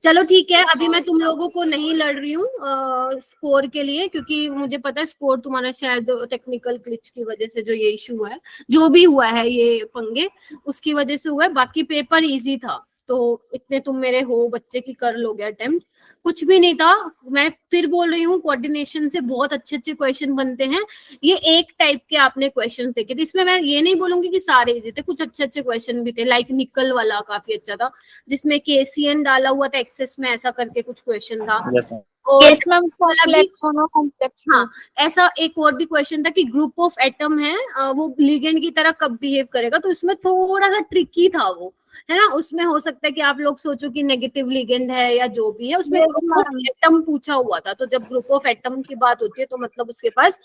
चलो ठीक है, अभी मैं तुम लोगों को नहीं लड़ रही हूँ स्कोर के लिए, क्योंकि मुझे पता है स्कोर तुम्हारा शायद टेक्निकल ग्लिच की वजह से जो ये इशू है, जो भी हुआ है ये पंगे, उसकी वजह से हुआ है। बाकी पेपर इजी था, तो इतने तुम मेरे हो बच्चे की कर लोगे अटेम्प्ट, कुछ भी नहीं था। मैं फिर बोल रही हूँ, कोऑर्डिनेशन से बहुत अच्छे अच्छे क्वेश्चन बनते हैं। ये एक टाइप के आपने क्वेश्चंस देखे थे, इसमें मैं ये नहीं बोलूंगी कि सारे इजी थे, कुछ अच्छे अच्छे क्वेश्चन भी थे। लाइक निकल वाला काफी अच्छा था, जिसमें केसीएन डाला हुआ था एक्सेस में, ऐसा करके कुछ क्वेश्चन था। और हाँ, ऐसा एक और भी क्वेश्चन था कि ग्रुप ऑफ एटम है वो लिगेंड की तरह कब बिहेव करेगा, तो इसमें थोड़ा सा ट्रिकी था वो, है ना। उसमें हो सकता है कि आप लोग सोचो कि नेगेटिव लिगेंड है या जो भी है, उसमें ग्रुप ऑफ एटम पूछा हुआ था। तो जब ग्रुप ऑफ एटम की बात होती है तो मतलब उसके पास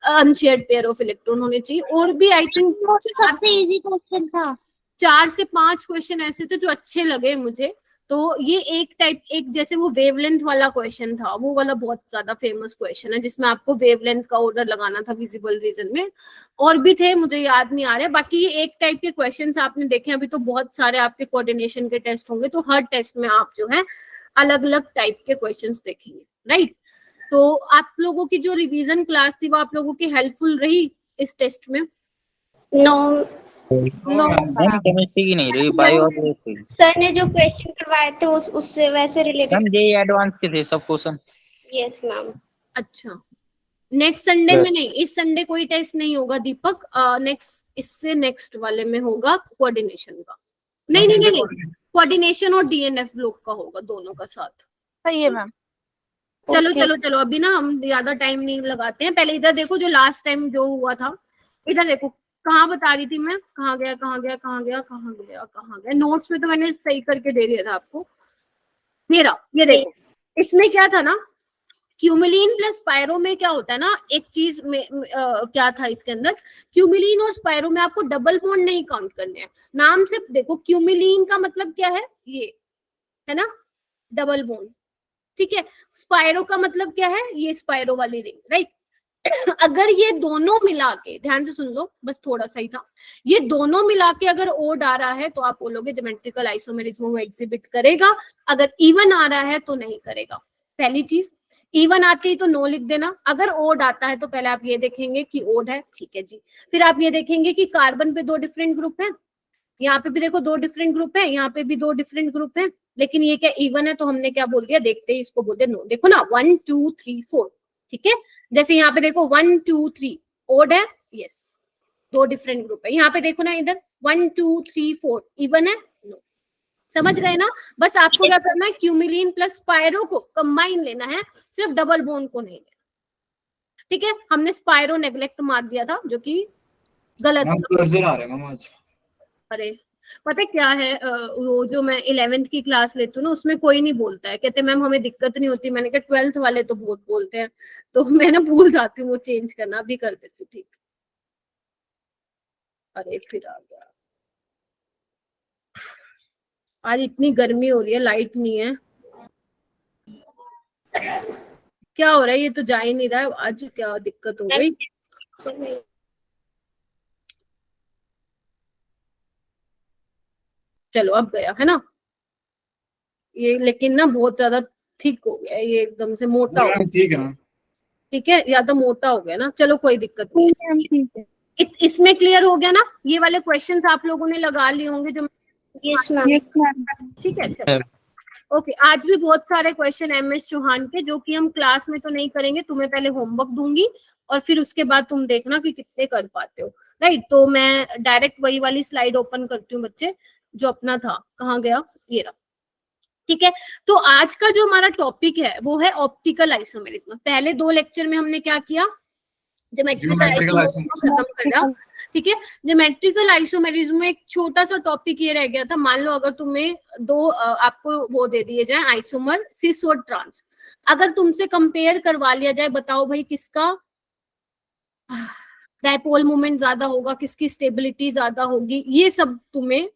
अनशेयर्ड पेयर ऑफ इलेक्ट्रॉन होने चाहिए। और भी आई थिंक सबसे इजी क्वेश्चन था, 4 से 5 क्वेश्चन ऐसे थे जो अच्छे लगे मुझे। तो ये एक टाइप, एक जैसे वो वेवलेंथ वाला क्वेश्चन था, वो वाला बहुत ज्यादा फेमस क्वेश्चन है, जिसमें आपको वेवलेंथ का ऑर्डर लगाना था विजिबल रीजन में। और भी थे, मुझे याद नहीं आ रहे। बाकी ये एक टाइप के क्वेश्चंस आपने देखे, अभी तो बहुत सारे आपके कोऑर्डिनेशन के टेस्ट होंगे, तो हर टेस्ट में आप जो है अलग अलग टाइप के क्वेश्चंस देखेंगे, राइट। तो आप लोगों की जो रिवीजन क्लास थी वो आप लोगों की हेल्पफुल रही इस टेस्ट में? नो केमिस्ट्री की नहीं रही, बायोलॉजी। सर ने जो क्वेश्चन करवाए थे उससे वैसे रिलेटेड, ये एडवांस के थे सब क्वेश्चन। Yes ma'am. अच्छा, नेक्स्ट संडे में नहीं, इस संडे कोई टेस्ट नहीं होगा दीपक, नेक्स्ट इससे नेक्स्ट वाले में होगा कोऑर्डिनेशन का। नहीं नहीं नहीं, कोऑर्डिनेशन और डीएनएफ ब्लॉक का होगा, दोनों का साथ। सही है मैम। चलो चलो चलो, अभी ना हम ज्यादा टाइम नहीं लगाते हैं। पहले इधर देखो, जो लास्ट टाइम जो हुआ था, इधर देखो कहाँ बता रही थी मैं, कहाँ गया कहाँ गया कहाँ गया कहाँ गया कहाँ गया। नोट्स में तो मैंने सही करके दे दिया था आपको। मेरा ये देखो, इसमें क्या था ना, क्यूमिलीन प्लस स्पायरो में क्या होता है ना, एक चीज में क्या था इसके अंदर, क्यूमिलीन और स्पायरो में आपको डबल बॉन्ड नहीं काउंट करने हैं। नाम से देखो, क्यूमिलीन का मतलब क्या है, ये है ना, डबल बॉन्ड, ठीक है। स्पायरो का मतलब क्या है, ये स्पायरो वाली रिंग, राइट। अगर ये दोनों मिला के, ध्यान से सुन लो, बस थोड़ा सा ही था, ये दोनों मिला के अगर ओड आ रहा है तो आप बोलोगे ज्योमेट्रिकल आइसोमेरिज्म वो एग्जिबिट करेगा। अगर इवन आ रहा है तो नहीं करेगा। पहली चीज, इवन आती है तो नो लिख देना। अगर ओड आता है तो पहले आप ये देखेंगे कि ओड है, ठीक है जी। फिर आप ये देखेंगे कि कार्बन पे 2 डिफरेंट ग्रुप है, यहाँ पे भी देखो 2 डिफरेंट ग्रुप है, यहाँ पे भी 2 डिफरेंट ग्रुप है, लेकिन ये क्या इवन है, तो हमने क्या बोल दिया, देखते ही इसको बोल दिया नो। देखो ना 1 2 3 4, ठीक है। जैसे यहाँ पे देखो 1 2 3 ओड है, यस, 2 डिफरेंट ग्रुप है। यहाँ पे देखो ना, इधर 1 2 3 4 इवन है, नो। समझ गए ना। बस आपको क्या करना है, क्यूमिलीन प्लस स्पायरो को कंबाइन लेना है, सिर्फ डबल बॉन्ड को नहीं लेना, ठीक है। हमने स्पायरो नेग्लेक्ट मार दिया था, जो कि गलत था। अरे पता है क्या है, वो जो मैं 11th की क्लास लेती हूँ ना, उसमें कोई नहीं बोलता है, कहते मैम हमें दिक्कत नहीं होती। मैंने कहा 12th वाले तो बहुत बोलते हैं, तो मैं ना भूल जाती हूँ वो चेंज करना, अभी कर देती हूँ, ठीक। अरे फिर आ गया, आज इतनी गर्मी हो रही है, लाइट नहीं है, क्या हो रहा है, ये तो जा ही नहीं रहा है आज, क्या दिक्कत हो गई। चलो अब गया है ना ये, लेकिन ना बहुत ज्यादा थिक हो गया है ये, एकदम से मोटा हो गया, ठीक है, ज्यादा मोटा हो गया ना। चलो कोई दिक्कत नहीं है, इसमें क्लियर हो गया ना। ये वाले क्वेश्चंस आप लोगों ने लगा लिए होंगे जो, यस मैम, ठीक है। चलो ओके, आज भी बहुत सारे क्वेश्चन MS चौहान के, जो कि हम क्लास में तो नहीं करेंगे, तुम्हें पहले होमवर्क दूंगी और फिर उसके बाद तुम देखना कि कितने कर पाते हो, राइट। तो मैं डायरेक्ट वही वाली स्लाइड ओपन करती हूँ बच्चे, जो अपना था, कहाँ गया, ये रहा, ठीक है। तो आज का जो हमारा टॉपिक है वो है ऑप्टिकल आइसोमेरिज्म। पहले 2 लेक्चर में हमने क्या किया, ज्योमेट्रिकल आइसोमेरिज्म खत्म कर दिया, ठीक है। ज्योमेट्रिकल आइसोमेरिज्म में एक छोटा सा टॉपिक ये रह गया था, मान लो अगर तुम्हें 2 आपको वो दे दिए जाए आइसोमर, सिस और ट्रांस, अगर तुमसे कंपेयर करवा लिया जाए, बताओ भाई किसका डायपोल मोमेंट ज्यादा होगा, किसकी स्टेबिलिटी ज्यादा होगी, ये सब तुम्हें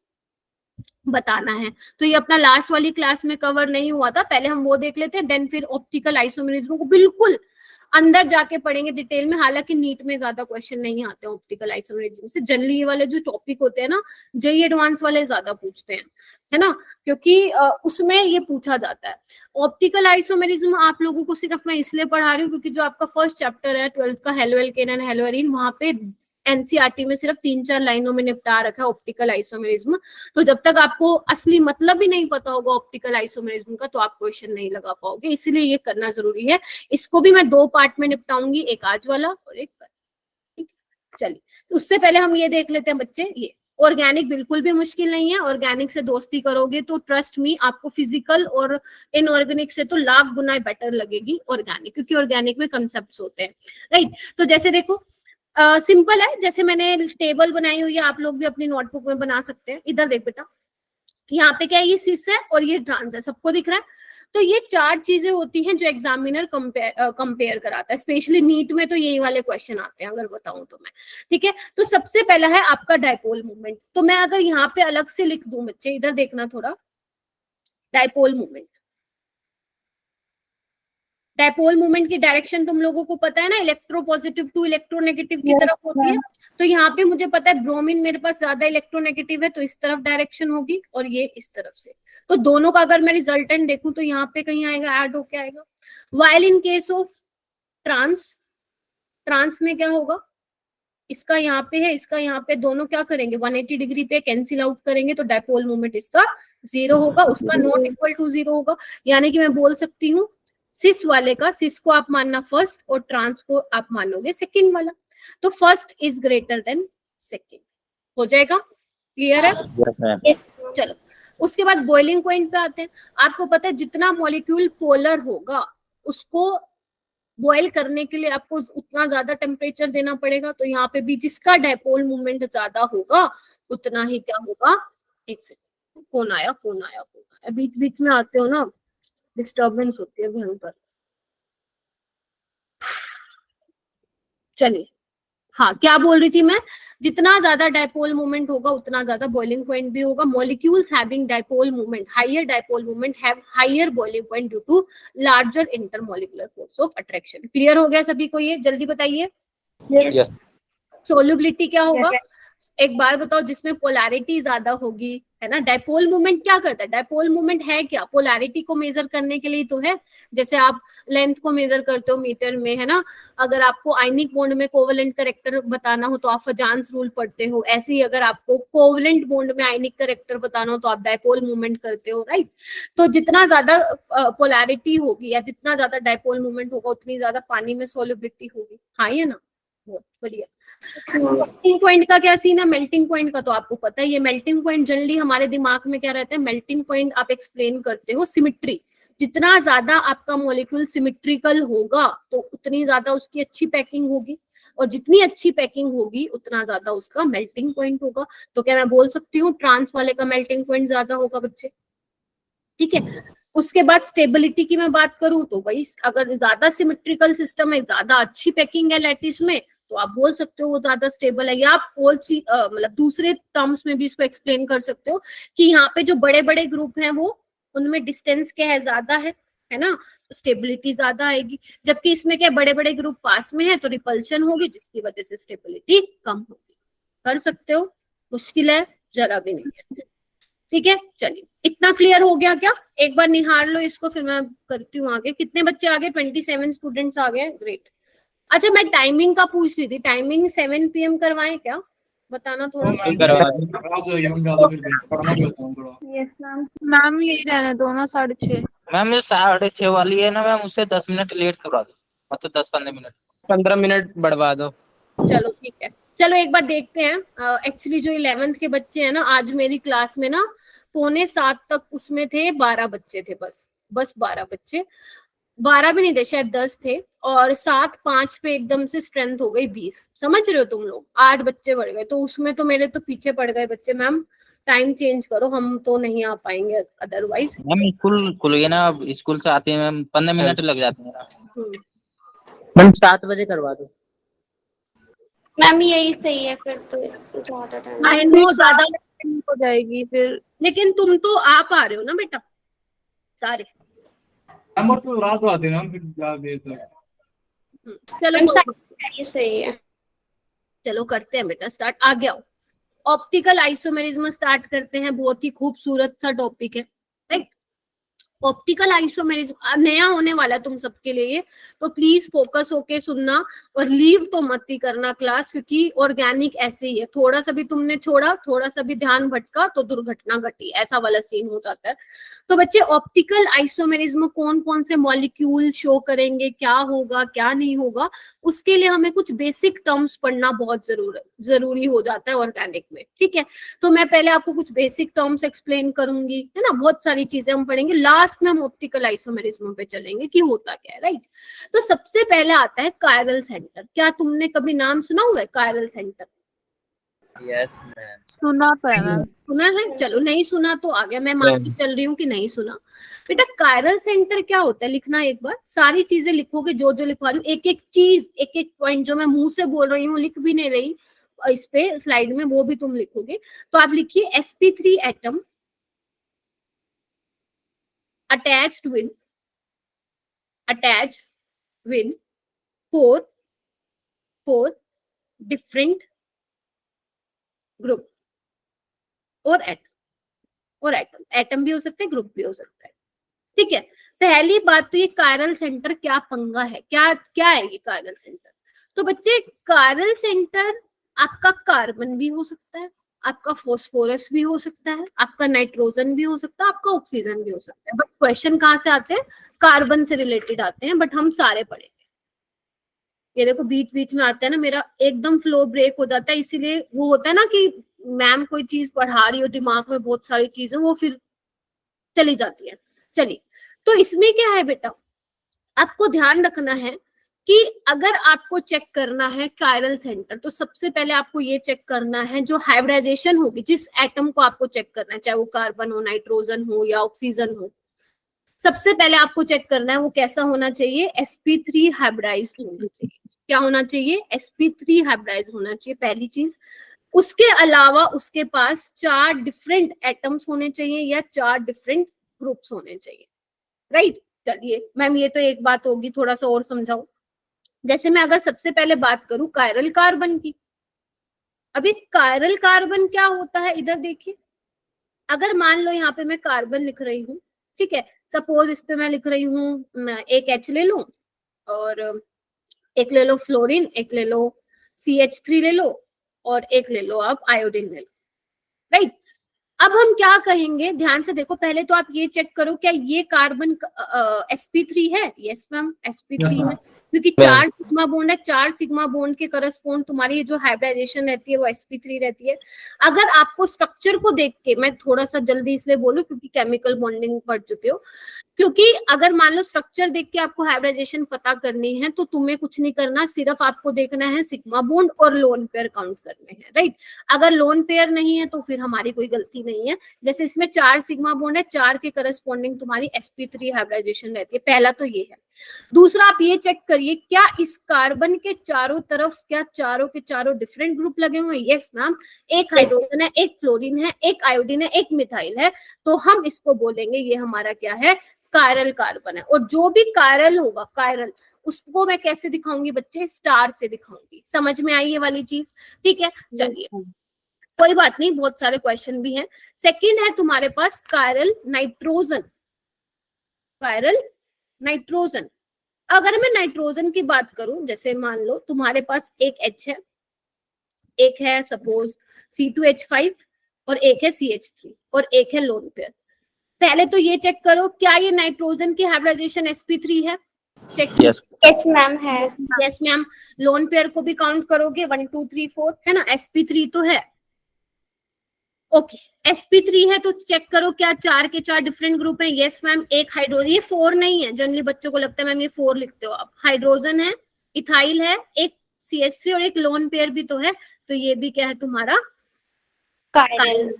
बताना है। तो ये अपना लास्ट वाली क्लास में कवर नहीं हुआ था, पहले हम वो देख लेते हैं, देन फिर ऑप्टिकल आइसोमेरिज्म को बिल्कुल अंदर जाके पढ़ेंगे डिटेल में। हालांकि नीट में ज्यादा क्वेश्चन नहीं आते हैं ऑप्टिकल आइसोमेरिज्म से, जनरली ये वाले जो टॉपिक होते हैं ना, जेईई एडवांस वाले ज्यादा पूछते हैं, है ना, क्योंकि उसमें ये पूछा जाता है। ऑप्टिकल आइसोमेरिज्म आप लोगों को सिर्फ मैं इसलिए पढ़ा रही हूँ क्योंकि जो आपका फर्स्ट चैप्टर है 12th का, halo alkane and hello arene, वहां पे एनसीईआरटी में सिर्फ 3-4 लाइनों में निपटा रखा है ऑप्टिकल आइसोमेरिज्म। तो जब तक आपको असली मतलब ही नहीं पता होगा ऑप्टिकल आइसोमेरिज्म का, तो आप क्वेश्चन नहीं लगा पाओगे, इसलिए ये करना जरूरी है। इसको भी मैं 2 पार्ट में निपटाऊंगी, एक आज वाला और एक कल, ठीक है। चलिए, तो उससे पहले हम ये देख लेते हैं बच्चे, ये ऑर्गेनिक बिल्कुल भी मुश्किल नहीं है। ऑर्गेनिक से दोस्ती करोगे तो ट्रस्ट मी, आपको फिजिकल और इनऑर्गेनिक से तो लाख गुना बेटर लगेगी ऑर्गेनिक, क्योंकि ऑर्गेनिक में कंसेप्ट होते हैं, राइट। तो जैसे देखो सिंपल है, जैसे मैंने टेबल बनाई हुई है, आप लोग भी अपनी नोटबुक में बना सकते हैं। इधर देख बेटा, यहाँ पे क्या है, ये सिस है और ये ट्रांस है, सबको दिख रहा है। तो ये 4 चीजें होती हैं जो एग्जामिनर कंपेयर कराता है, स्पेशली नीट में तो यही वाले क्वेश्चन आते हैं अगर बताऊं तो मैं, ठीक है। तो सबसे पहला है आपका डायपोल मूवमेंट। तो मैं अगर यहाँ पे अलग से लिख दूं, बच्चे इधर देखना थोड़ा, डायपोल मूवमेंट। डायपोल मूवमेंट की डायरेक्शन तुम लोगों को पता है ना, इलेक्ट्रोपॉजिटिव टू इलेक्ट्रोनेगेटिव की तरफ होती है। तो यहाँ पे मुझे पता है ब्रोमीन मेरे पास ज्यादा इलेक्ट्रोनेगेटिव है, तो इस तरफ डायरेक्शन होगी और ये इस तरफ से। तो दोनों का अगर मैं रिजल्टेंट देखूं तो यहाँ पे कहीं आएगा, ऐड होके आएगा। While in case of trans, trans में क्या होगा, इसका यहाँ पे है, इसका यहाँ पे, दोनों क्या करेंगे 180 डिग्री पे कैंसिल आउट करेंगे, तो डायपोल मूवमेंट इसका 0 होगा, उसका नॉट इक्वल टू 0 होगा। यानी कि मैं बोल सकती हूँ सिस वाले का, सिस को आप मानना फर्स्ट और ट्रांस को आप मानोगे सेकंड वाला। तो first is greater than second, हो जाएगा, क्लियर है। चलो, उसके बाद बॉइलिंग पॉइंट पे आते हैं। आपको पता है जितना मॉलिक्यूल पोलर होगा उसको बॉयल करने के लिए आपको उतना ज्यादा टेम्परेचर देना पड़ेगा। तो यहाँ पे भी जिसका डायपोल मूवमेंट ज्यादा होगा उतना ही क्या होगा, एक सेकंड, फोन आया, बीच बीच में आते हो ना, डिस्टर्बेंस होती है भयंकर। चलिए, हाँ क्या बोल रही थी मैं, जितना ज्यादा डायपोल मूवमेंट होगा उतना ज्यादा बॉइलिंग पॉइंट भी होगा। Molecules having dipole movement, higher dipole movement have higher boiling point due to larger intermolecular force of attraction. Clear हो गया सभी को, ये जल्दी बताइए। यस। सोल्युबिलिटी क्या होगा, एक बार बताओ, जिसमें पोलैरिटी ज्यादा होगी, है ना। डायपोल मूवमेंट क्या करता है, डायपोल मूवमेंट है क्या, पोलैरिटी को मेजर करने के लिए तो है। जैसे आप लेंथ को मेजर करते हो मीटर में, है ना। अगर आपको आयनिक बॉन्ड में कोवेलेंट कैरेक्टर बताना हो तो आप फजान्स रूल पढ़ते हो। ऐसे ही अगर आपको कोवेलेंट बॉन्ड में आयनिक कैरेक्टर बताना हो तो आप डायपोल मूवमेंट करते हो, राइट। तो जितना ज्यादा पोलैरिटी होगी या जितना ज्यादा डायपोल मूवमेंट होगा उतनी ज्यादा पानी में सोल्युबिलिटी होगी। हाँ, ये ना, बहुत बढ़िया। मेल्टिंग पॉइंट का क्या सीन है, मेल्टिंग पॉइंट का तो आपको पता है। ये मेल्टिंग पॉइंट जनरली हमारे दिमाग में क्या रहता है, मेल्टिंग पॉइंट आप एक्सप्लेन करते हो सिमिट्री। जितना ज्यादा आपका मॉलिक्यूल सिमिट्रिकल होगा तो उतनी ज्यादा उसकी अच्छी पैकिंग होगी, और जितनी अच्छी पैकिंग होगी उतना ज्यादा उसका मेल्टिंग पॉइंट होगा। तो क्या मैं बोल सकती हूँ ट्रांस वाले का मेल्टिंग पॉइंट ज्यादा होगा बच्चे, ठीक है। उसके बाद स्टेबिलिटी की मैं बात करूं तो भाई, अगर ज्यादा सिमेट्रिकल सिस्टम है, ज्यादा अच्छी पैकिंग है लैटिस में, तो आप बोल सकते हो वो ज्यादा स्टेबल है। या आप मतलब दूसरे टर्म्स में भी इसको एक्सप्लेन कर सकते हो कि यहाँ पे जो बड़े बड़े ग्रुप हैं वो, उनमें डिस्टेंस क्या है, ज्यादा है ना, तो स्टेबिलिटी ज्यादा आएगी। जबकि इसमें क्या बड़े बड़े ग्रुप पास में है तो रिपल्शन होगी, जिसकी वजह से स्टेबिलिटी कम होगी। कर सकते हो, मुश्किल है जरा भी नहीं है, ठीक है। चलिए, इतना क्लियर हो गया क्या, एक बार निहार लो इसको, फिर मैं करती हूँ आगे। कितने बच्चे आ गए, 27 स्टूडेंट्स आ गए, ग्रेट। अच्छा, मैं टाइमिंग का पूछ रही थी, टाइमिंग 7 PM करवाएं क्या, बताना थोड़ा। Yes ma'am. मैम यही रहने दो ना 6:30। मैम ये 6:30 वाली है ना मैम, उससे 10 मिनट लेट करवा दो, मतलब 10-15 मिनट, 15 मिनट बढ़वा दो। चलो ठीक है, चलो एक बार देखते हैं। एक्चुअली जो 11th के बच्चे हैं ना, आज मेरी क्लास में ना 6:45 तक उसमें थे 12 बच्चे थे, बस 12 बच्चे, 12 भी नहीं थे शायद, 10 थे। और 7-5 पे एकदम से स्ट्रेंथ हो गई 20, समझ रहे हो तुम लोग, 8 बच्चे बढ़ गए। तो उसमें तो मेरे तो पीछे पड़ गए बच्चे। मैम टाइम चेंज करो, हम तो नहीं आ पाएंगे अदरवाइज। मैम स्कूल खुल गए ना, अब स्कूल से आते हैं मैम 15 मिनट लग जाते हैं। मैम 7 बजे करवा दो। मैम यही सही है फिर, तो ज्यादा टाइम आई नो ज्यादा हो जाएगी फिर। लेकिन तुम तो आ पा रहे हो ना बेटा सारे। तो रात को आते हैं ना, फिर चलो मैम कोई बात ये सही है। चलो करते हैं बेटा स्टार्ट। आ गया ऑप्टिकल आइसोमेरिज्म स्टार्ट करते हैं। बहुत ही खूबसूरत सा टॉपिक है, राइट। ऑप्टिकल आइसोमेरिज्म नया होने वाला है तुम सबके लिए, तो प्लीज फोकस होके सुनना और लीव तो मत ही करना क्लास, क्योंकि ऑर्गेनिक ऐसे ही है, थोड़ा सा भी तुमने छोड़ा, थोड़ा सा भी ध्यान भटका तो दुर्घटना घटी, ऐसा वाला सीन हो जाता है। तो बच्चे ऑप्टिकल आइसोमेरिज्म कौन कौन से मॉलिक्यूल शो करेंगे, क्या होगा क्या नहीं होगा, उसके लिए हमें कुछ बेसिक टर्म्स पढ़ना बहुत जरूरी हो जाता है ऑर्गेनिक में, ठीक है। तो मैं पहले आपको कुछ बेसिक टर्म्स एक्सप्लेन करूंगी, है ना, बहुत सारी चीजें हम पढ़ेंगे, लास्ट में हम ऑप्टिकल आइसोमेरिज्म पे चलेंगे कि होता क्या है, राइट। तो सबसे पहले आता है कायरल सेंटर। क्या तुमने कभी नाम सुना हुआ है कायरल सेंटर? Yes ma'am. सुना तो है मैम। सुना है, चलो नहीं सुना तो आ गया, मैं मान के चल रही हूँ कि नहीं सुना। बेटा कायरल सेंटर क्या होता है, लिखना एक बार, सारी चीजें लिखोगे जो जो लिखवा रही हूँ, एक एक चीज, एक एक पॉइंट जो मैं मुंह से बोल रही हूँ, लिख भी नहीं रही इस पे स्लाइड में, वो भी तुम लिखोगे। तो आप लिखिए sp3 atom attached with four different group और एटम भी हो सकते हैं, ग्रुप भी हो सकता है, ठीक है। पहली बात तो ये कायरल सेंटर क्या पंगा है, क्या क्या है ये कायरल सेंटर। तो बच्चे कायरल सेंटर आपका कार्बन भी हो सकता है, आपका फॉस्फोरस भी हो सकता है, आपका नाइट्रोजन भी हो सकता है, आपका ऑक्सीजन भी हो सकता है। बट क्वेश्चन कहाँ से आते हैं, कार्बन से रिलेटेड आते हैं, बट हम सारे पढ़ेंगे। ये देखो बीच बीच में आता है ना, मेरा एकदम फ्लो ब्रेक हो जाता है, इसीलिए वो होता है ना कि मैम कोई चीज पढ़ा रही हो, दिमाग में बहुत सारी चीजें वो फिर चली जाती है। चलिए, तो इसमें क्या है बेटा, आपको ध्यान रखना है कि अगर आपको चेक करना है कायरल सेंटर, तो सबसे पहले आपको ये चेक करना है जो हाइब्रिडाइजेशन होगी, जिस एटम को आपको चेक करना है, चाहे वो कार्बन हो, नाइट्रोजन हो या ऑक्सीजन हो, सबसे पहले आपको चेक करना है वो कैसा होना चाहिए, sp3 हाइब्रिडाइज होना चाहिए। क्या होना चाहिए, sp3 हाइब्रिडाइज होना चाहिए, पहली चीज। उसके अलावा उसके पास 4 डिफरेंट एटम्स होने चाहिए या 4 डिफरेंट ग्रुप्स होने चाहिए, राइट। चलिए मैम ये तो एक बात होगी, थोड़ा सा और समझाओ। जैसे मैं अगर सबसे पहले बात करूं कायरल कार्बन की, अभी कायरल कार्बन क्या होता है, इधर देखिए। अगर मान लो यहाँ पे मैं कार्बन लिख रही हूँ, ठीक है, सपोज इस पे मैं लिख रही हूँ एक H ले लो, और एक ले लो फ्लोरीन, एक ले लो CH3 ले लो, और एक ले लो आप आयोडीन ले लो, राइट। अब हम क्या कहेंगे, ध्यान से देखो, पहले तो आप ये चेक करो क्या ये कार्बन sp3 है। यस मैम sp3 है, क्योंकि 4 सिग्मा बॉन्ड है, 4 सिग्मा बॉन्ड के करस्पॉन्ड तुम्हारी जो हाइब्रिडाइजेशन रहती है वो sp3 रहती है। अगर आपको स्ट्रक्चर को देख के, मैं थोड़ा सा जल्दी इसलिए बोलूं क्योंकि केमिकल बॉन्डिंग पढ़ चुके हो, क्योंकि अगर मान लो स्ट्रक्चर देख के आपको हाइब्रिडाइजेशन पता करनी है, तो तुम्हें कुछ नहीं करना, सिर्फ आपको देखना है सिग्मा बॉन्ड और लोन पेयर काउंट करने हैं, राइट। अगर लोन पेयर नहीं है तो फिर हमारी कोई गलती नहीं है। जैसे इसमें 4 सिग्मा बॉन्ड है, 4 के करस्पॉन्डिंग तुम्हारी sp3 हाइब्रिडाइजेशन रहती है, पहला तो ये है। दूसरा आप ये चेक करिए, क्या इस कार्बन के चारों तरफ क्या चारों के चारों डिफरेंट ग्रुप लगे हुए हैं। यस मैम, एक हाइड्रोजन है, एक फ्लोरीन है, एक आयोडीन है, एक मिथाइल है, तो हम इसको बोलेंगे ये हमारा क्या है, कायरल कार्बन है। और जो भी कायरल होगा, कायरल, उसको मैं कैसे दिखाऊंगी बच्चे, स्टार से दिखाऊंगी। समझ में आई ये वाली चीज, ठीक है। चलिए कोई बात नहीं, बहुत सारे क्वेश्चन भी हैं। सेकंड है तुम्हारे पास कायरल नाइट्रोजन। कायरल नाइट्रोजन, अगर मैं नाइट्रोजन की बात करूं, जैसे मान लो तुम्हारे पास एक H है, एक है सपोज C2H5, और एक है CH3, और एक है लोन पेयर। पहले तो ये चेक करो क्या ये नाइट्रोजन की हाइब्रिडाइजेशन sp3 है, चेक। यस यस मैम है। यस मैम, लोन पेयर को भी काउंट करोगे, 1 2 3 4 है ना, sp3 तो है, ओके। sp3 है तो चेक करो क्या 4 के 4 डिफरेंट ग्रुप हैं। यस मैम, एक हाइड्रोजन, ये 4 नहीं है, जनरली बच्चों को लगता है मैम ये 4 लिखते हो आप, हाइड्रोजन है, इथाइल है, एक CH3 और एक लोन पेयर भी तो है, तो ये भी क्या है तुम्हारा कायरल।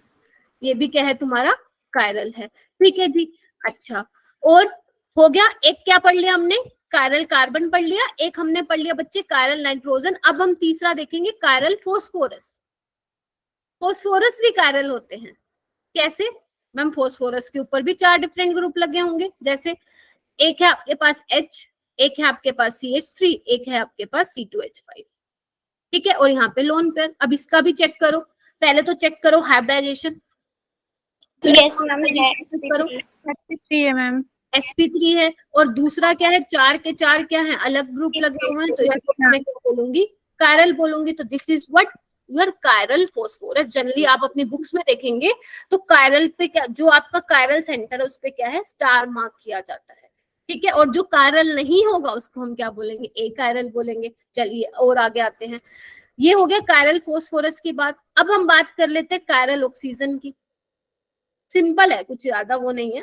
ये भी क्या है तुम्हारा कायरल है, ठीक है जी। अच्छा, और हो गया, एक क्या पढ़ लिया हमने, कायरल कार्बन पढ़ लिया, एक हमने पढ़ लिया बच्चे कायरल नाइट्रोजन। अब हम तीसरा देखेंगे कायरल फोस्फोरस। फोस्फोरस भी कायरल होते हैं, कैसे मैम, फोस्फोरस के ऊपर भी 4 डिफरेंट ग्रुप लगे होंगे। जैसे एक है आपके पास H, एक है आपके पास CH3, एक है आपके पास C2H5, ठीक है। और यहाँ पे लोन पेयर। अब इसका भी चेक करो, पहले तो चेक करो हाइब्रिडाइजेशन। यस मैम करो, sp3 है मैम। sp3 है। और दूसरा क्या है, 4 के 4 क्या है, अलग ग्रुप लगे हुए हैं, तो इसको मैं क्या बोलूंगी, कायरल बोलूंगी। तो this is what your chiral phosphorus. Generally आप अपनी बुक्स में देखेंगे तो कायरल पे क्या, जो आपका कायरल सेंटर है उस पे क्या है, स्टार मार्क किया जाता है, ठीक है। और जो कायरल नहीं होगा उसको हम क्या बोलेंगे, ए कायरल बोलेंगे। चलिए और आगे आते हैं। ये हो गया कायरल फॉस्फोरस की बात। अब हम बात कर लेते हैं कायरल ऑक्सीजन की। सिंपल है, कुछ ज्यादा वो नहीं है,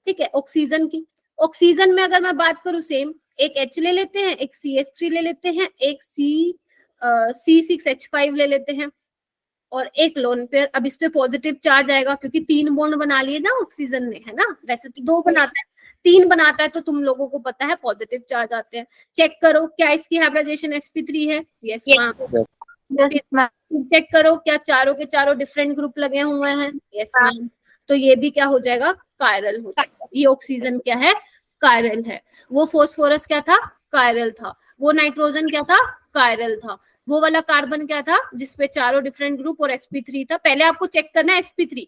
ठीक है। ऑक्सीजन की, ऑक्सीजन में अगर मैं बात करूं सेम, एक H ले लेते हैं, एक CH3 ले लेते हैं, एक C6H5 ले लेते हैं और एक लोन पेयर। अब इस पे पॉजिटिव चार्ज आएगा क्योंकि 3 बॉन्ड बना लिए ना ऑक्सीजन ने, है ना। वैसे तो 2 बनाता है, 3 बनाता है, तो तुम लोगों को पता है पॉजिटिव चार्ज आते हैं। चेक करो क्या इसकी हाइब्रिडाइजेशन sp3 है, यस मैम। चेक करो क्या चारों के चारों डिफरेंट ग्रुप लगे हुए हैं, यस मैम। तो ये भी क्या हो जाएगा, कायरल हो जाएगा। ये ऑक्सीजन क्या है, कायरल है। वो फॉस्फोरस क्या था, कायरल था। वो नाइट्रोजन क्या था, कायरल था। वो वाला कार्बन क्या था जिसपे चारों डिफरेंट ग्रुप और sp3 था। पहले आपको चेक करना है sp3।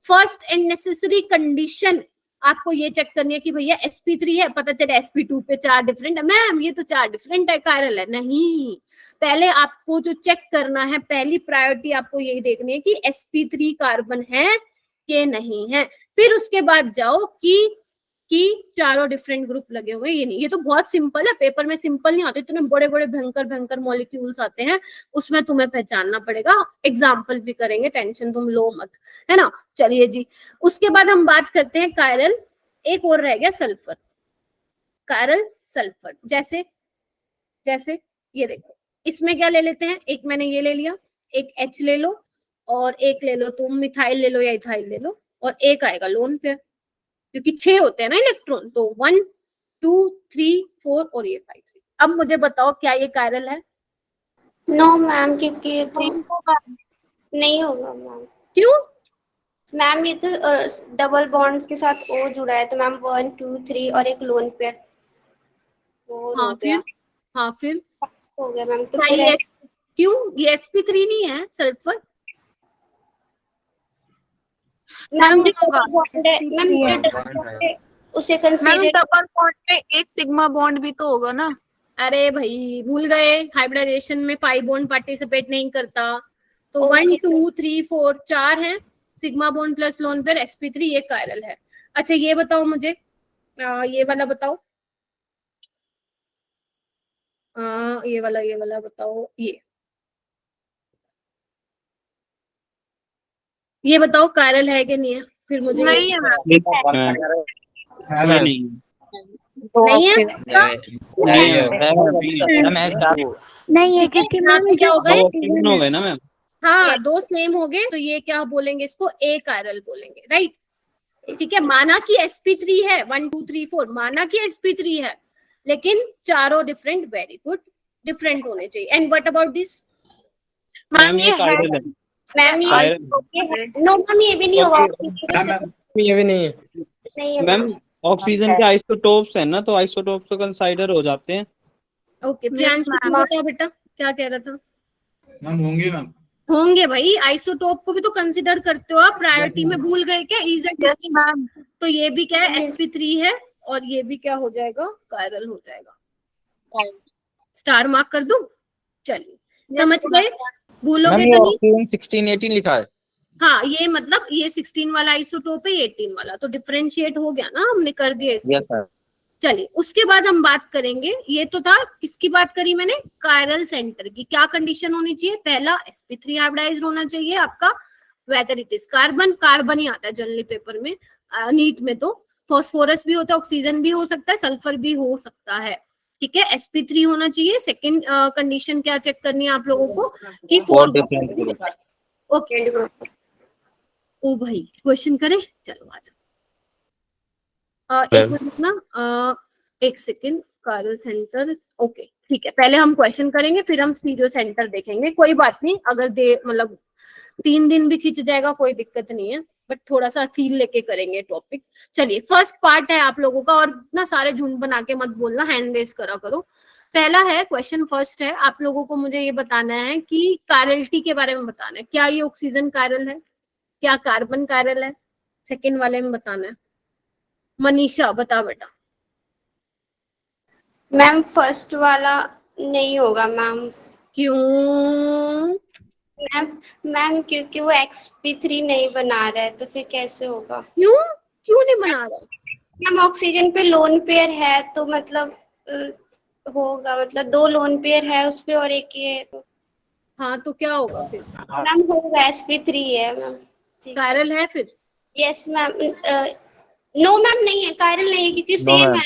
First and necessary condition आपको ये चेक करनी है कि भैया sp3 है, पता चले sp2 पे 4 डिफरेंट है, मैम ये तो 4 डिफरेंट है, कायरल है। नहीं, पहले आपको जो चेक करना है, पहली प्रायोरिटी आपको यही देखनी है कि sp3 कार्बन है कि नहीं है। फिर उसके बाद जाओ कि चारों डिफरेंट ग्रुप लगे हुए, ये नहीं। ये तो बहुत सिंपल है, पेपर में सिंपल नहीं आते, इतने बड़े बड़े भयंकर भयंकर मॉलिक्यूल्स आते हैं, उसमें तुम्हें पहचानना पड़ेगा। एग्जाम्पल भी करेंगे, टेंशन तुम लो मत, है ना। चलिए जी, उसके बाद हम बात करते हैं कायरल। एक और रह गया सल्फर, कायरल सल्फर। जैसे जैसे ये देखो, इसमें क्या ले लेते हैं, एक मैंने ये ले लिया, एक H ले लो और एक ले लो तुम मिथाइल ले लो या इथाइल ले लो, और एक आएगा लोन पेयर क्योंकि 6 होते हैं ना इलेक्ट्रॉन, तो 1 2 3 4 और ये 5 6। अब मुझे बताओ क्या ये कायरल है, नो मैम, क्योंकि ये तो नहीं होगा मैम। क्यों? मैम ये तो डबल बॉन्ड के साथ O जुड़ा है, तो मैम 1 2 3 और एक लोन पेयर हाँ फिर, हाँ फिर हो गया मैम। तो हाँ, फिर ये क्यों, ये sp3 नहीं है सल्फर। मैम उसे मैम कंसीडर, डबल बॉन्ड में एक सिग्मा बॉन्ड भी तो होगा ना। अरे भाई भूल गए, हाइब्रिडाइजेशन में पाई बॉन्ड पार्टिसिपेट नहीं करता। तो Okay. 1 2 3 4 4 है, sigma bond plus lone pair sp3, ये कायरल है। अच्छा ये बताओ मुझे, ये वाला बताओ, ये वाला बताओ, ये बताओ कायरल है कि नहीं है, फिर मुझे नहीं है मैम। नहीं है। नहीं है क्योंकि मैम क्या हो गए, हो गए ना मैम। हाँ 2 सेम हो गए, तो ये क्या बोलेंगे, इसको ए कायरल बोलेंगे, राइट। ठीक है, माना कि sp3 है, 1 2 3 4 माना कि sp3 है, लेकिन चारों डिफरेंट, वेरी गुड, डिफरेंट होने चाहिए। And what about this, ma'am ये है, मैम ये नो मैम ये भी नहीं होगा, ये भी नहीं है नहीं है मैम। ऑक्सीजन के आइसोटोप्स है ना, तो आइसोटोप्स तो कंसाइडर हो जाते हैं। ओके प्रियांशु तुम बताओ बेटा क्या कह रहा था। मैम होंगे मैम, होंगे भाई, आइसोटोप को भी तो कंसिडर करते हो आप, प्रायोरिटी में भूल गए क्या, इज मैम। तो ये भी क्या है, sp3 है, और ये भी क्या हो जाएगा, कायरल हो जाएगा। स्टार मार्क कर दूं, चलिए समझ गए, भूलोगे तो नहीं। ऑक्सीजन 16 18 लिखा है। हाँ ये मतलब ये 16 वाला आइसोटोप है, 18 वाला, तो डिफरेंशिएट हो गया ना, हमने कर दिया इसको। Yes sir. चलिए उसके बाद हम बात करेंगे, ये तो था किसकी बात करी मैंने, कायरल सेंटर की। क्या कंडीशन होनी चाहिए, पहला sp3 हाइब्रिडाइज्ड होना चाहिए आपका, whether it is carbon, carbon ही आता है जनरली पेपर में, नीट में तो फॉस्फोरस भी होता है, ऑक्सीजन भी हो सकता है, सल्फर भी हो सकता है, ठीक है। sp3 होना चाहिए। सेकंड कंडीशन क्या चेक करनी है आप लोगों को कि 4 डिफरेंट, ओके। ओ भाई क्वेश्चन करें, चलो आ जाओ। एक मिनट ना, एक सेकेंड, कायरल सेंटर, ओके ठीक है, पहले हम क्वेश्चन करेंगे फिर हम सीरियो सेंटर देखेंगे। कोई बात नहीं, अगर मतलब 3 दिन भी खिंच जाएगा कोई दिक्कत नहीं है, बट थोड़ा सा फील लेके करेंगे टॉपिक। चलिए फर्स्ट पार्ट है आप लोगों का, और ना सारे झुंड बना के मत बोलना, हैंड रेस करा करो। पहला है क्वेश्चन, फर्स्ट है, आप लोगों को मुझे ये बताना है कि कायरलिटी के बारे में बताना है, क्या ये ऑक्सीजन कायरल है, क्या कार्बन कायरल है, सेकंड वाले में बताना है। मनीषा बता बेटा। मैम फर्स्ट वाला नहीं होगा मैम। क्यों? मैम क्योंकि वो XP3 नहीं बना रहा है, तो फिर कैसे होगा? क्यों क्यों नहीं बना रहा? मैम ऑक्सीजन पे लोन पेयर है, तो मतलब होगा, मतलब 2 लोन पेयर है उस पे और एक ये, तो हाँ तो क्या होगा फिर? मैम होगा SP3 है मैम। कायरल है फिर? Yes ma'am. नो मैम नहीं है, कायरल नहीं है, क्योंकि सेम है,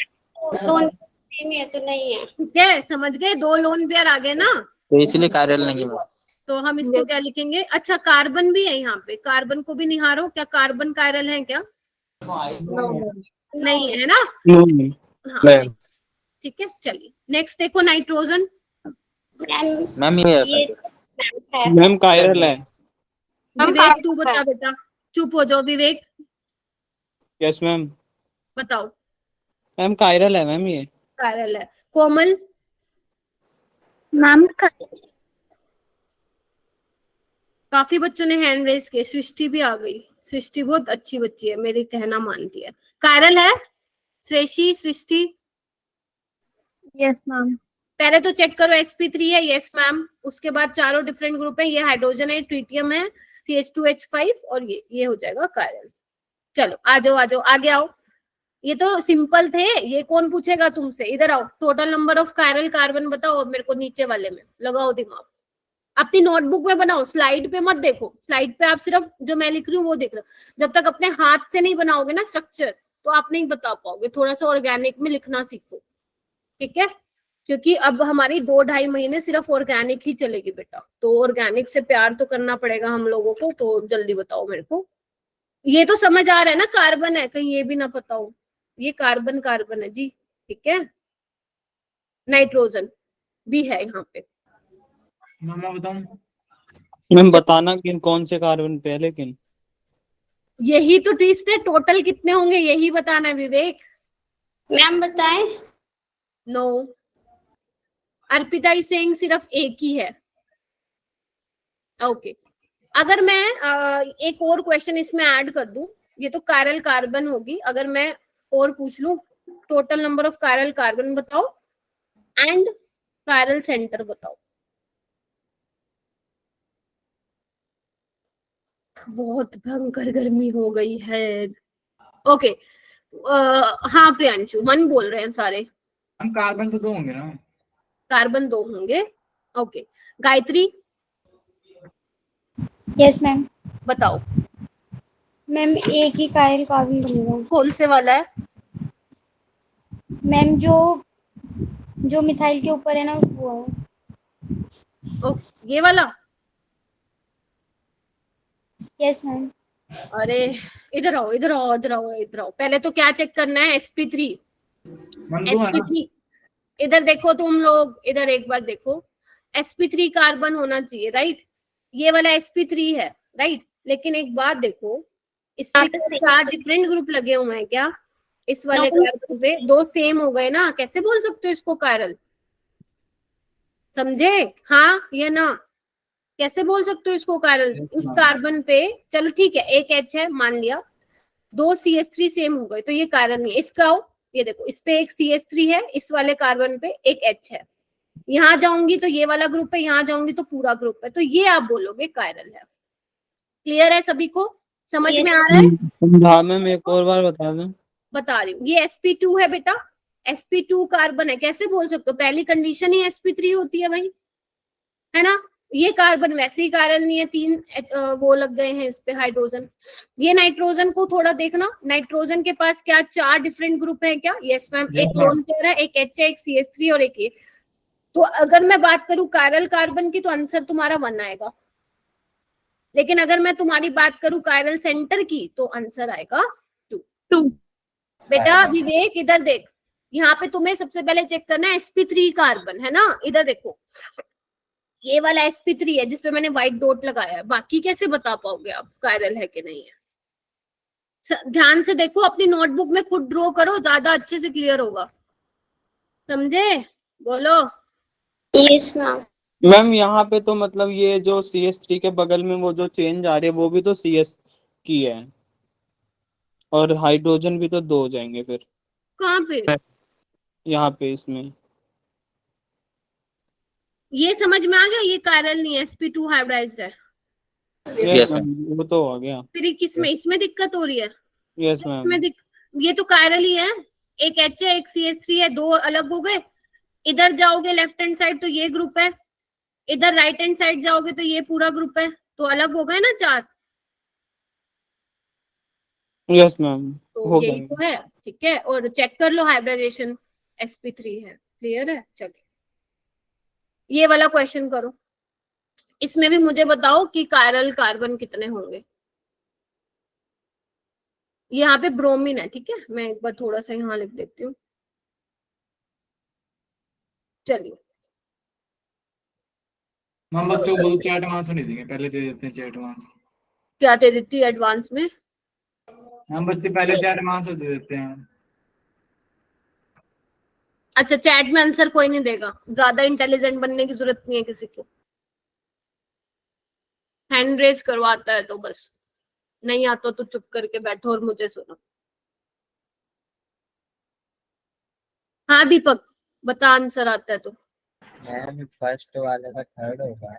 लोन सेम है तो नहीं है। ठीक है, समझ गए, 2 लोन पेयर आ गए ना, तो इसलिए कायरल नहीं है। तो हम इसको क्या लिखेंगे? अच्छा कार्बन भी है यहाँ पे, कार्बन को भी निहारो, क्या कार्बन कायरल है क्या? नहीं है ना? हाँ ठीक है, चलिए नेक्स्ट देखो नाइट्रोजन। मैम ये है। मैम कायरल है। विवेक तू बता बेटा, चुप हो जाओ विवेक, यस मैम। बताओ। मैम कायरल है मैम ये। कायरल है। कोमल? मैम काफी बच्चों ने हैंड रेस किए, सृष्टि भी आ गई, सृष्टि बहुत अच्छी बच्ची है, मेरी कहना मानती है। कायरल है श्रेषी, सृष्टि? Yes ma'am. पहले तो चेक करो sp3 है, यस मैम, उसके बाद चारों डिफरेंट ग्रुप है, ये हाइड्रोजन है, ट्रिटियम है, CH2H5 और ये हो जाएगा कायरल। चलो आ जाओ आ जाओ, आगे आओ, ये तो सिंपल थे, ये कौन पूछेगा तुमसे, इधर आओ। Total number of chiral carbon बताओ मेरे को, नीचे वाले में लगाओ दिमाग, अपनी नोटबुक में बनाओ, स्लाइड पे मत देखो, स्लाइड पे आप सिर्फ जो मैं लिख रही हूँ वो देख रहे हो। जब तक अपने हाथ से नहीं बनाओगे ना स्ट्रक्चर, तो आप नहीं बता पाओगे, थोड़ा सा ऑर्गेनिक में लिखना सीखो, ठीक है? क्योंकि अब हमारी 2-2.5 महीने सिर्फ ऑर्गेनिक ही चलेगी बेटा, तो ऑर्गेनिक से प्यार तो करना पड़ेगा हम लोगों को, तो जल्दी बताओ मेरे को। ये तो समझ आ रहा है ना, कार्बन है, कहीं ये भी ना पता हो, ये कार्बन कार्बन है जी, ठीक है? नाइट्रोजन भी है यहाँ पे। मैं बताऊं? मैम बताना कि कौन से कार्बन पे है, लेकिन यही तो ट्विस्ट है, टोटल कितने होंगे यही बताना है विवेक। मैम बताएं। नो, अर्पिता इज सेइंग सिर्फ एक ही है। ओके, अगर मैं एक और क्वेश्चन इसमें ऐड कर दूं, ये तो कायरल कार्बन होगी, अगर मैं और पूछ लूं total number of chiral carbon बताओ एंड कायरल सेंटर बताओ। बहुत भयंकर गर्मी हो गई है। ओके, हाँ प्रियांशु, 1 बोल रहे हैं सारे। हम कार्बन तो 2 होंगे ना? कार्बन 2 होंगे। Okay, Gayatri yes ma'am. बताओ। मैम एक ही कायरल कार्बन बनेगा। कौन से वाला है? मैम जो मिथाइल के ऊपर है ना, वो है। ये वाला? Yes ma'am. अरे इधर आओ इधर आओ इधर आओ इधर आओ, पहले तो क्या चेक करना है? sp3। sp3 इधर देखो तुम लोग, इधर एक बार देखो, sp3 कार्बन होना चाहिए, राइट? ये वाला sp3 है, राइट? लेकिन एक बात देखो, इसमें 4 डिफरेंट ग्रुप लगे हुए हैं क्या? इस वाले कार्बन पे 2 सेम हो गए ना, कैसे बोल सकते हो इसको कायरल? समझे? हाँ या ना? कैसे बोल सकते हो इसको कायरल? इस कार्बन पे चलो ठीक है, एक H है मान लिया, 2 CH3 सेम हो गए, तो ये कायरल नहीं है। इसका ये देखो, इस पे एक CH3 है, इस वाले कार्बन पे एक H है, यहाँ जाऊंगी तो ये वाला ग्रुप है, यहाँ जाऊंगी तो पूरा ग्रुप है, तो ये आप बोलोगे कायरल है। क्लियर है सभी को? समझ में आ रहा है? समझा मैम, एक और बार बता दें। बता रही हूँ, ये sp2 है बेटा, sp2 कार्बन है, कैसे बोल सकते हो? पहली कंडीशन ही sp3 होती है भाई, है ना? ये कार्बन वैसे ही कायरल नहीं है, 3 वो लग गए हैं इस पे हाइड्रोजन। ये नाइट्रोजन को थोड़ा देखना, नाइट्रोजन के पास क्या 4 डिफरेंट ग्रुप है क्या? यस मैम, एक लोन पेयर है, एक H है, एक CH3 और एक ये। तो अगर मैं बात करूं कायरल कार्बन की, तो आंसर तुम्हारा 1 आएगा, लेकिन अगर मैं तुम्हारी बात करूं कायरल सेंटर की, तो आंसर आएगा 2। बेटा विवेक इधर देख, यहाँ पे तुम्हें सबसे पहले चेक करना है sp3 कार्बन, है ना? इधर देखो, ये वाला sp3 है जिसपे मैंने व्हाइट डॉट लगाया है, बाकी कैसे बता पाओगे आप कायरल है कि नहीं है? ध्यान से देखो, अपनी नोटबुक में खुद ड्रॉ करो, ज्यादा अच्छे से क्लियर होगा, समझे? बोलो। Yes ma'am. मैम यहाँ पे तो मतलब ये जो CS3 के बगल में वो जो चेंज आ रही है वो भी तो CS की है, और हाइड्रोजन भी तो 2 हो जाएंगे फिर कहाँ पे? यहाँ पे इसमें। ये समझ में आ गया, ये कायरल नहीं है, sp2 हाइब्रिडाइज्ड है। यस Yes, मैम, वो तो आ गया। फिर किसमें, इसमें दिक्कत हो रही है? यस इसमें मैम। ये तो कायरल ही है, एक H है एक CH3 है, दो अलग हो गए। इधर जाओगे लेफ्ट हैंड साइड तो ये ग्रुप है, इधर राइट हैंड साइड जाओगे तो ये पूरा ग्रुप है, तो अलग हो गए ना 4। यस मैम, तो हो यही गया। तो है, ठीक है। और चेक कर लो हाइब्रिडाइजेशन, sp3 है, क्लियर है? चलिए ये वाला क्वेश्चन करो। इसमें भी मुझे बताओ कि कायरल कार्बन कितने होंगे। यहाँ पे ब्रोमीन है, ठीक है, मैं एक बार थोड़ा सा यहाँ लिख देती हूँ। चलिए मैम बच्चों को चैट आंसर नहीं देंगे, पहले दे देते हैं चैट आंसर। क्या दे देती है एडवांस में? हम बच्चे पहले चैट आंसर दे देते हैं। अच्छा, चैट में आंसर कोई नहीं देगा, ज्यादा इंटेलिजेंट बनने की जरूरत नहीं है किसी को, हैंड रेज करवाता है तो बस, नहीं आता तो चुप करके बैठो और मुझे सुनो। हाँ दीपक बता, आंसर आता है तो। मैम फर्स्ट वाले का थर्ड होगा।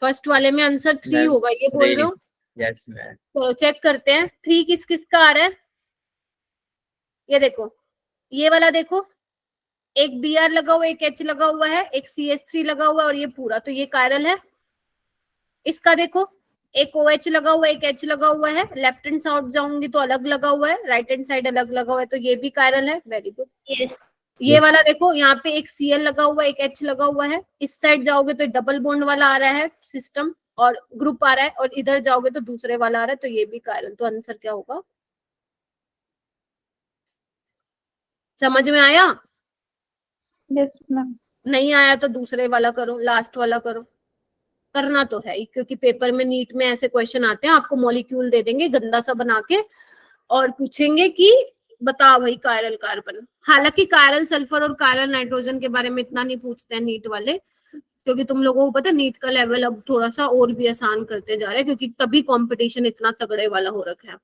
फर्स्ट वाले में आंसर 3 मैम, होगा, ये बोल रहे हो? Yes ma'am. चलो चेक करते हैं 3 किस किस का आ रहा है। ये देखो, ये वाला देखो, एक Br लगा हुआ है, एक H लगा हुआ है, एक CH3 लगा हुआ है, और ये पूरा, तो ये कायरल है। इसका देखो, एक OH लगा हुआ है, एक H लगा हुआ है, लेफ्ट हैंड साइड जाऊंगी तो अलग लगा हुआ है, राइट हैंड साइड अलग लगा हुआ है, तो ये भी कायरल है। Very good. यस। ये वाला देखो, यहाँ पे एक Cl लगा हुआ है, एक H लगा हुआ है, इस साइड जाओगे तो डबल बॉन्ड वाला आ रहा है सिस्टम और ग्रुप आ रहा है, और इधर जाओगे तो दूसरे वाला आ रहा है, तो ये भी कायरल। तो आंसर क्या होगा? समझ में आया? Yes ma'am. नहीं आया तो दूसरे वाला करो, लास्ट वाला करो, करना तो है ही, क्योंकि पेपर में नीट में ऐसे क्वेश्चन आते हैं, आपको मॉलिक्यूल दे देंगे गंदा सा बना के और पूछेंगे कि बता भाई कायरल कार्बन। हालांकि कायरल सल्फर और कायरल नाइट्रोजन के बारे में इतना नहीं पूछते हैं नीट वाले, क्योंकि तुम लोगों को पता है नीट का लेवल अब थोड़ा सा और भी आसान करते जा रहे हैं, क्योंकि तभी कंपटीशन इतना तगड़े वाला हो रखा है,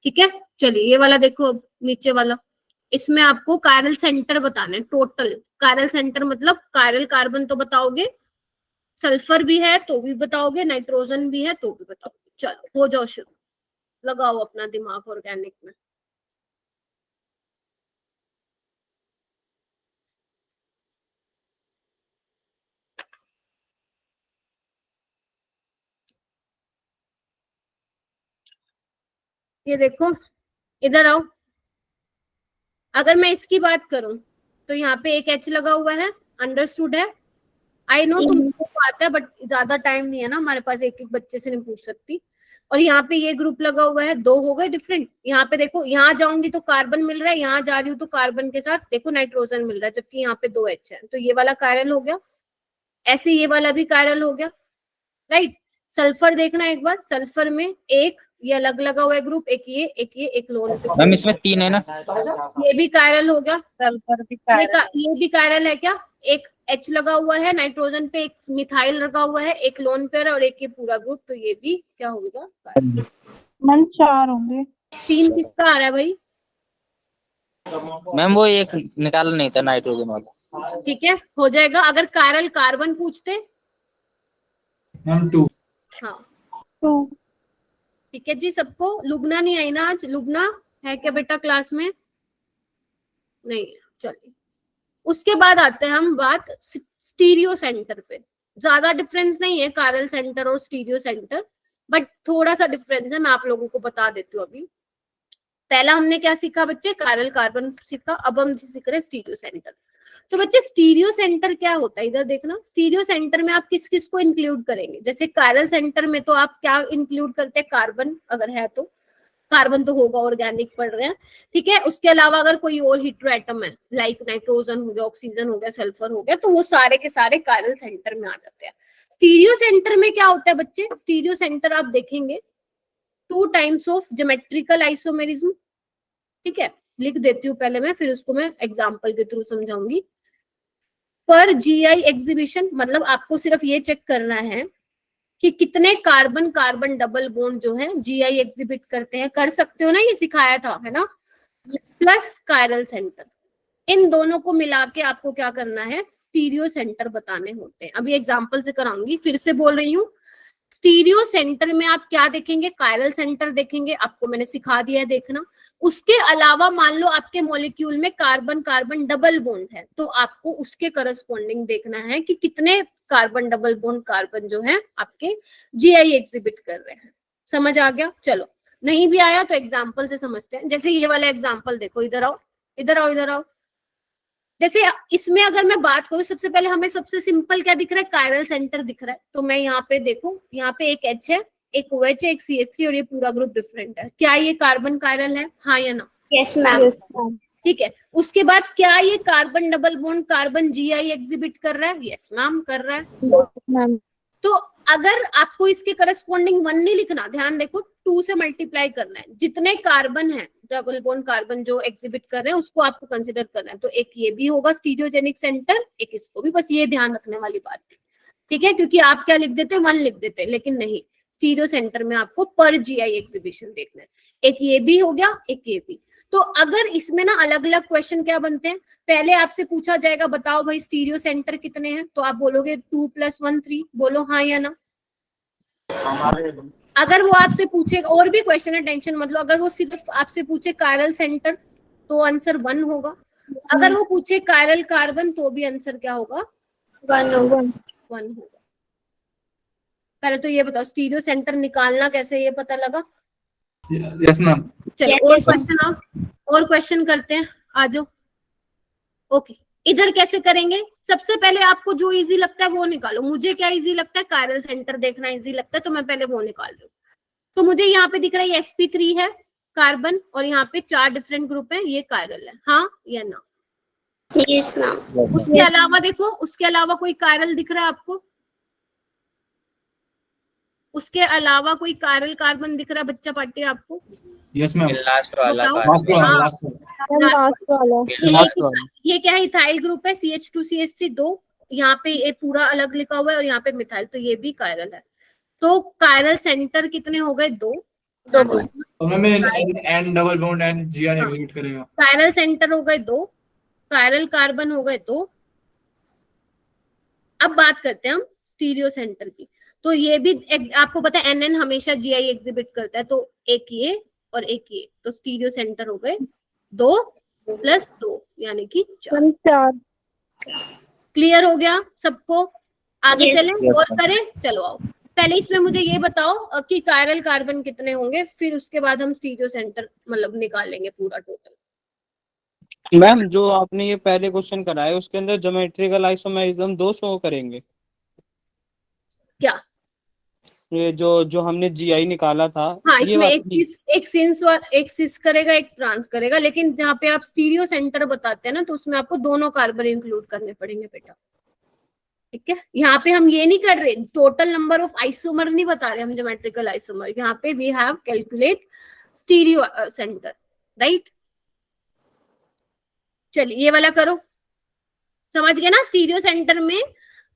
ठीक है। चलिए ये वाला देखो, नीचे वाला, इसमें आपको कायरल सेंटर बताने टोटल। कायरल सेंटर मतलब कायरल कार्बन तो बताओगे, सल्फर भी है तो भी बताओगे, नाइट्रोजन भी है तो भी बताओगे। चलो हो जाओ शुरू, लगाओ अपना दिमाग ऑर्गेनिक में। ये देखो, इधर आओ। अगर मैं इसकी बात करूं तो यहाँ पे एक H लगा हुआ है, अंडरस्टूड है? आई नो तुमको आता है, बट ज्यादा टाइम नहीं है ना हमारे पास, एक एक बच्चे से नहीं पूछ सकती। और यहाँ पे ये ग्रुप लगा हुआ है, 2 हो गए डिफरेंट। यहाँ पे देखो, यहाँ जाऊंगी तो कार्बन मिल रहा है, यहाँ जा रही हूँ तो कार्बन के साथ देखो नाइट्रोजन मिल रहा है, जबकि यहाँ पे 2 H है, तो ये वाला कायरल हो गया। ऐसे ये वाला भी कायरल हो गया, राइट। सल्फर देखना एक बार, सल्फर में एक ये अलग लगा हुआ है ग्रुप, एक ये एक लोन पे। मैम इसमें 3 है ना। ये भी कायरल हो गया। सल्फर भी ये भी कायरल है क्या? एक H लगा हुआ है नाइट्रोजन पे, एक मिथाइल लगा हुआ है, एक लोन पेयर और एक ये पूरा ग्रुप, तो ये भी क्या होगा? मैम 4 होंगे। 3 किसका आ रहा है भाई? मैम वो एक निकाला नहीं था नाइट्रोजन वाला। ठीक है, हो जाएगा। अगर कायरल कार्बन पूछते? मैम 2। हाँ 2। ठीक है जी। सबको लुबना नहीं आई ना आज? लुबना है क्या बेटा क्लास में? नहीं है, चलिए। उसके बाद आते हैं हम बात स्टीरियो सेंटर पे। ज्यादा डिफरेंस नहीं है कायरल सेंटर और स्टीरियो सेंटर, बट थोड़ा सा डिफरेंस है, मैं आप लोगों को बता देती हूँ अभी। पहला हमने क्या सीखा बच्चे? कायरल कार्बन सीखा, अब हम सीख रहे हैं स्टीरियो सेंटर। तो बच्चे स्टीरियो सेंटर क्या होता है, इधर देखना। स्टीरियो सेंटर में आप किस किस को इंक्लूड करेंगे? जैसे कायरल सेंटर में तो आप क्या इंक्लूड करते हैं? कार्बन, अगर है तो कार्बन तो होगा, ऑर्गेनिक पढ़ रहे हैं, ठीक है। उसके अलावा अगर कोई और हेटेरो एटम है, लाइक नाइट्रोजन हो गया, ऑक्सीजन हो गया, सल्फर हो गया, तो वो सारे के सारे कायरल सेंटर में आ जाते हैं। स्टीरियो सेंटर में क्या होता है बच्चे? स्टीरियो सेंटर आप देखेंगे 2 टाइम्स ऑफ ज्योमेट्रिकल आइसोमेरिज्म। ठीक है, लिख देती हूँ पहले मैं, फिर उसको मैं एग्जांपल के थ्रू समझाऊंगी। पर जीआई एग्जीबिशन मतलब आपको सिर्फ ये चेक करना है कि कितने कार्बन कार्बन डबल बॉन्ड जो है जीआई एग्जिबिट करते हैं। कर सकते हो ना, ये सिखाया था, है ना, प्लस कायरल सेंटर, इन दोनों को मिला के आपको क्या करना है, स्टीरियो सेंटर बताने होते हैं। अभी एग्जांपल से कराऊंगी, फिर से बोल रही हूँ। स्टीरियो सेंटर में आप क्या देखेंगे, कायरल सेंटर देखेंगे, आपको मैंने सिखा दिया है देखना। उसके अलावा मान लो आपके मॉलिक्यूल में कार्बन कार्बन डबल बॉन्ड है, तो आपको उसके करस्पॉन्डिंग देखना है कि कितने कार्बन डबल बॉन्ड कार्बन जो है आपके जीआई एग्जिबिट कर रहे हैं। समझ आ गया? चलो, नहीं भी आया तो एग्जाम्पल से समझते हैं। जैसे ये वाला एग्जाम्पल देखो, इधर आओ इधर आओ इधर आओ। जैसे इसमें अगर मैं बात करूं, सबसे पहले हमें सबसे सिंपल क्या दिख रहा है, कायरल सेंटर दिख रहा है। तो मैं यहाँ पे देखो, यहाँ पे एक H है, एक OH है, एक CH3 और ये पूरा ग्रुप डिफरेंट है। क्या ये कार्बन कायरल है, हाँ या ना? Yes ma'am. ठीक है। उसके बाद क्या ये carbon double bond carbon GI exhibit कर रहा है? यस मैम, कर रहा है। मैम तो अगर आपको इसके करस्पॉन्डिंग 1 नहीं लिखना, ध्यान देखो, 2 से मल्टीप्लाई करना है। जितने कार्बन है डबल बॉन्ड कार्बन जो एग्जिबिट कर रहे हैं उसको आपको कंसिडर करना है। तो एक ये भी होगा स्टीरियोजेनिक सेंटर, एक इसको भी, बस ये ध्यान रखने वाली बात थी। ठीक है, क्योंकि आप क्या लिख देते, 1 लिख देते, लेकिन नहीं, स्टीरियो सेंटर में आपको पर जीआई एग्जिबिशन देखना है। एक ये भी हो गया, एक ये भी। तो अगर इसमें ना अलग अलग क्वेश्चन क्या बनते हैं, पहले आपसे पूछा जाएगा बताओ भाई स्टीरियो सेंटर कितने हैं, तो आप बोलोगे 2 + 1 3, बोलो हाँ या ना। अगर वो आपसे पूछे, और भी क्वेश्चन है, टेंशन मतलब, अगर वो सिर्फ आपसे पूछे कायरल सेंटर तो आंसर 1 होगा। अगर वो पूछे कायरल कार्बन तो भी आंसर क्या होगा, 1 होगा। 1 होगा। पहले तो ये बताओ स्टीरियो सेंटर निकालना कैसे, ये पता लगा? Yes ma'am. चलो Yes, और yes, क्वेश्चन, आप और क्वेश्चन करते हैं, आ जाओ। ओके, इधर कैसे करेंगे, सबसे पहले आपको जो इजी लगता है वो निकालो। मुझे क्या इजी लगता है, कायरल सेंटर देखना इजी लगता है, तो मैं पहले वो निकाल रही हूँ। तो मुझे यहाँ पे दिख रहा है sp3 है कार्बन, और यहाँ पे 4 डिफरेंट ग्रुप है, ये कायरल है, हाँ या ना? Yes ma'am. उसके अलावा देखो, उसके अलावा कोई कायरल दिख रहा है आपको? उसके अलावा कोई कायरल कार्बन दिख रहा है बच्चा पार्टी आपको? Yes ma'am. लास्ट वाला बताओ। लास्ट वाला हाँ। लास्ट वाला। लास्ट वाला ये क्या है, इथाइल ग्रुप है, CH2 CH3 2, यहाँ पे ये पूरा अलग लिखा हुआ है, और यहाँ पे मिथाइल, तो ये भी कायरल है। तो कायरल सेंटर कितने हो गए, 2। तो ma'am N double bond and GI exhibit करेगा। कायरल सेंटर हो गए 2, कायरल कार्बन हो गए 2। अब बात करते हैं हम स्टीरियो सेंटर की। तो ये भी आपको पता है NN हमेशा जीआई एग्जिबिट करता है, तो एक ये और एक ये, तो स्टीरियो सेंटर हो गए 2 + 2 यानी कि 4। 4 क्लियर हो गया सबको? आगे Yes. चलें और करें, चलो आओ। पहले इसमें मुझे ये बताओ कि कायरल कार्बन कितने होंगे, फिर उसके बाद हम स्टीरियो सेंटर मतलब निकाल लेंगे पूरा टोटल। मैम जो आपने ये पहले क्वेश्चन कराया उसके अंदर ज्योमेट्रिकल आइसोमेरिज्म 2 शो करेंगे। क्या? ये जो हमने जीआई निकाला था, हाँ, ये इसमें वाला एक सिस करेगा, एक ट्रांस करेगा, लेकिन जहाँ पे आप स्टीरियो सेंटर बताते हैं ना, तो उसमें आपको दोनों कार्बन इंक्लूड करने पड़ेंगे बेटा। ठीक है, यहाँ पे हम ये नहीं कर रहे, टोटल नंबर ऑफ आइसोमर नहीं बता रहे हम, ज्योमेट्रिकल आइसोमर। यहाँ पे we have calculate stereo centre, right? चलिए ये वाला करो, समझ गए ना? स्टीरियो सेंटर में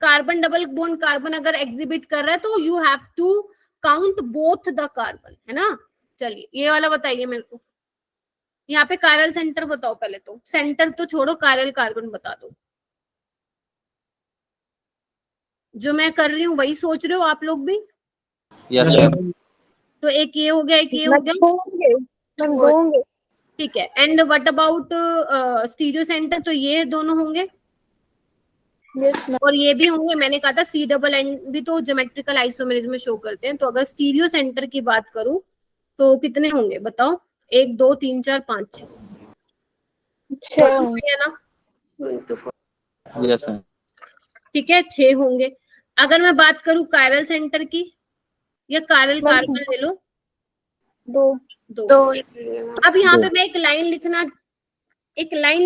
कार्बन डबल बॉन्ड कार्बन अगर एग्जिबिट कर रहा है तो you have to count both the carbon, है ना? चलिए ये वाला बताइए मेरे को। यहाँ पे कायरल सेंटर बताओ पहले, तो सेंटर तो छोड़ो, कायरल कार्बन बता दो। जो मैं कर रही हूँ वही सोच रहे हो आप लोग भी? Yes ma'am. तो एक ये हो गया, एक ये हो गया, ठीक है। And what about stereo centre, तो ये दोनों होंगे और ये भी होंगे। मैंने कहा था C+N भी तो ज्योमेट्रिकल आइसोमेरिज्म में शो करते हैं। तो अगर स्टीरियो सेंटर की बात करूं तो कितने होंगे बताओ? 1 2 3 4 5 6 है ना? Yes ma'am. ठीक है, 6 होंगे। अगर मैं बात करूं कायरल सेंटर की, या कायरल कार्बन ले लो, 2। अब यहाँ पे मैं एक लाइन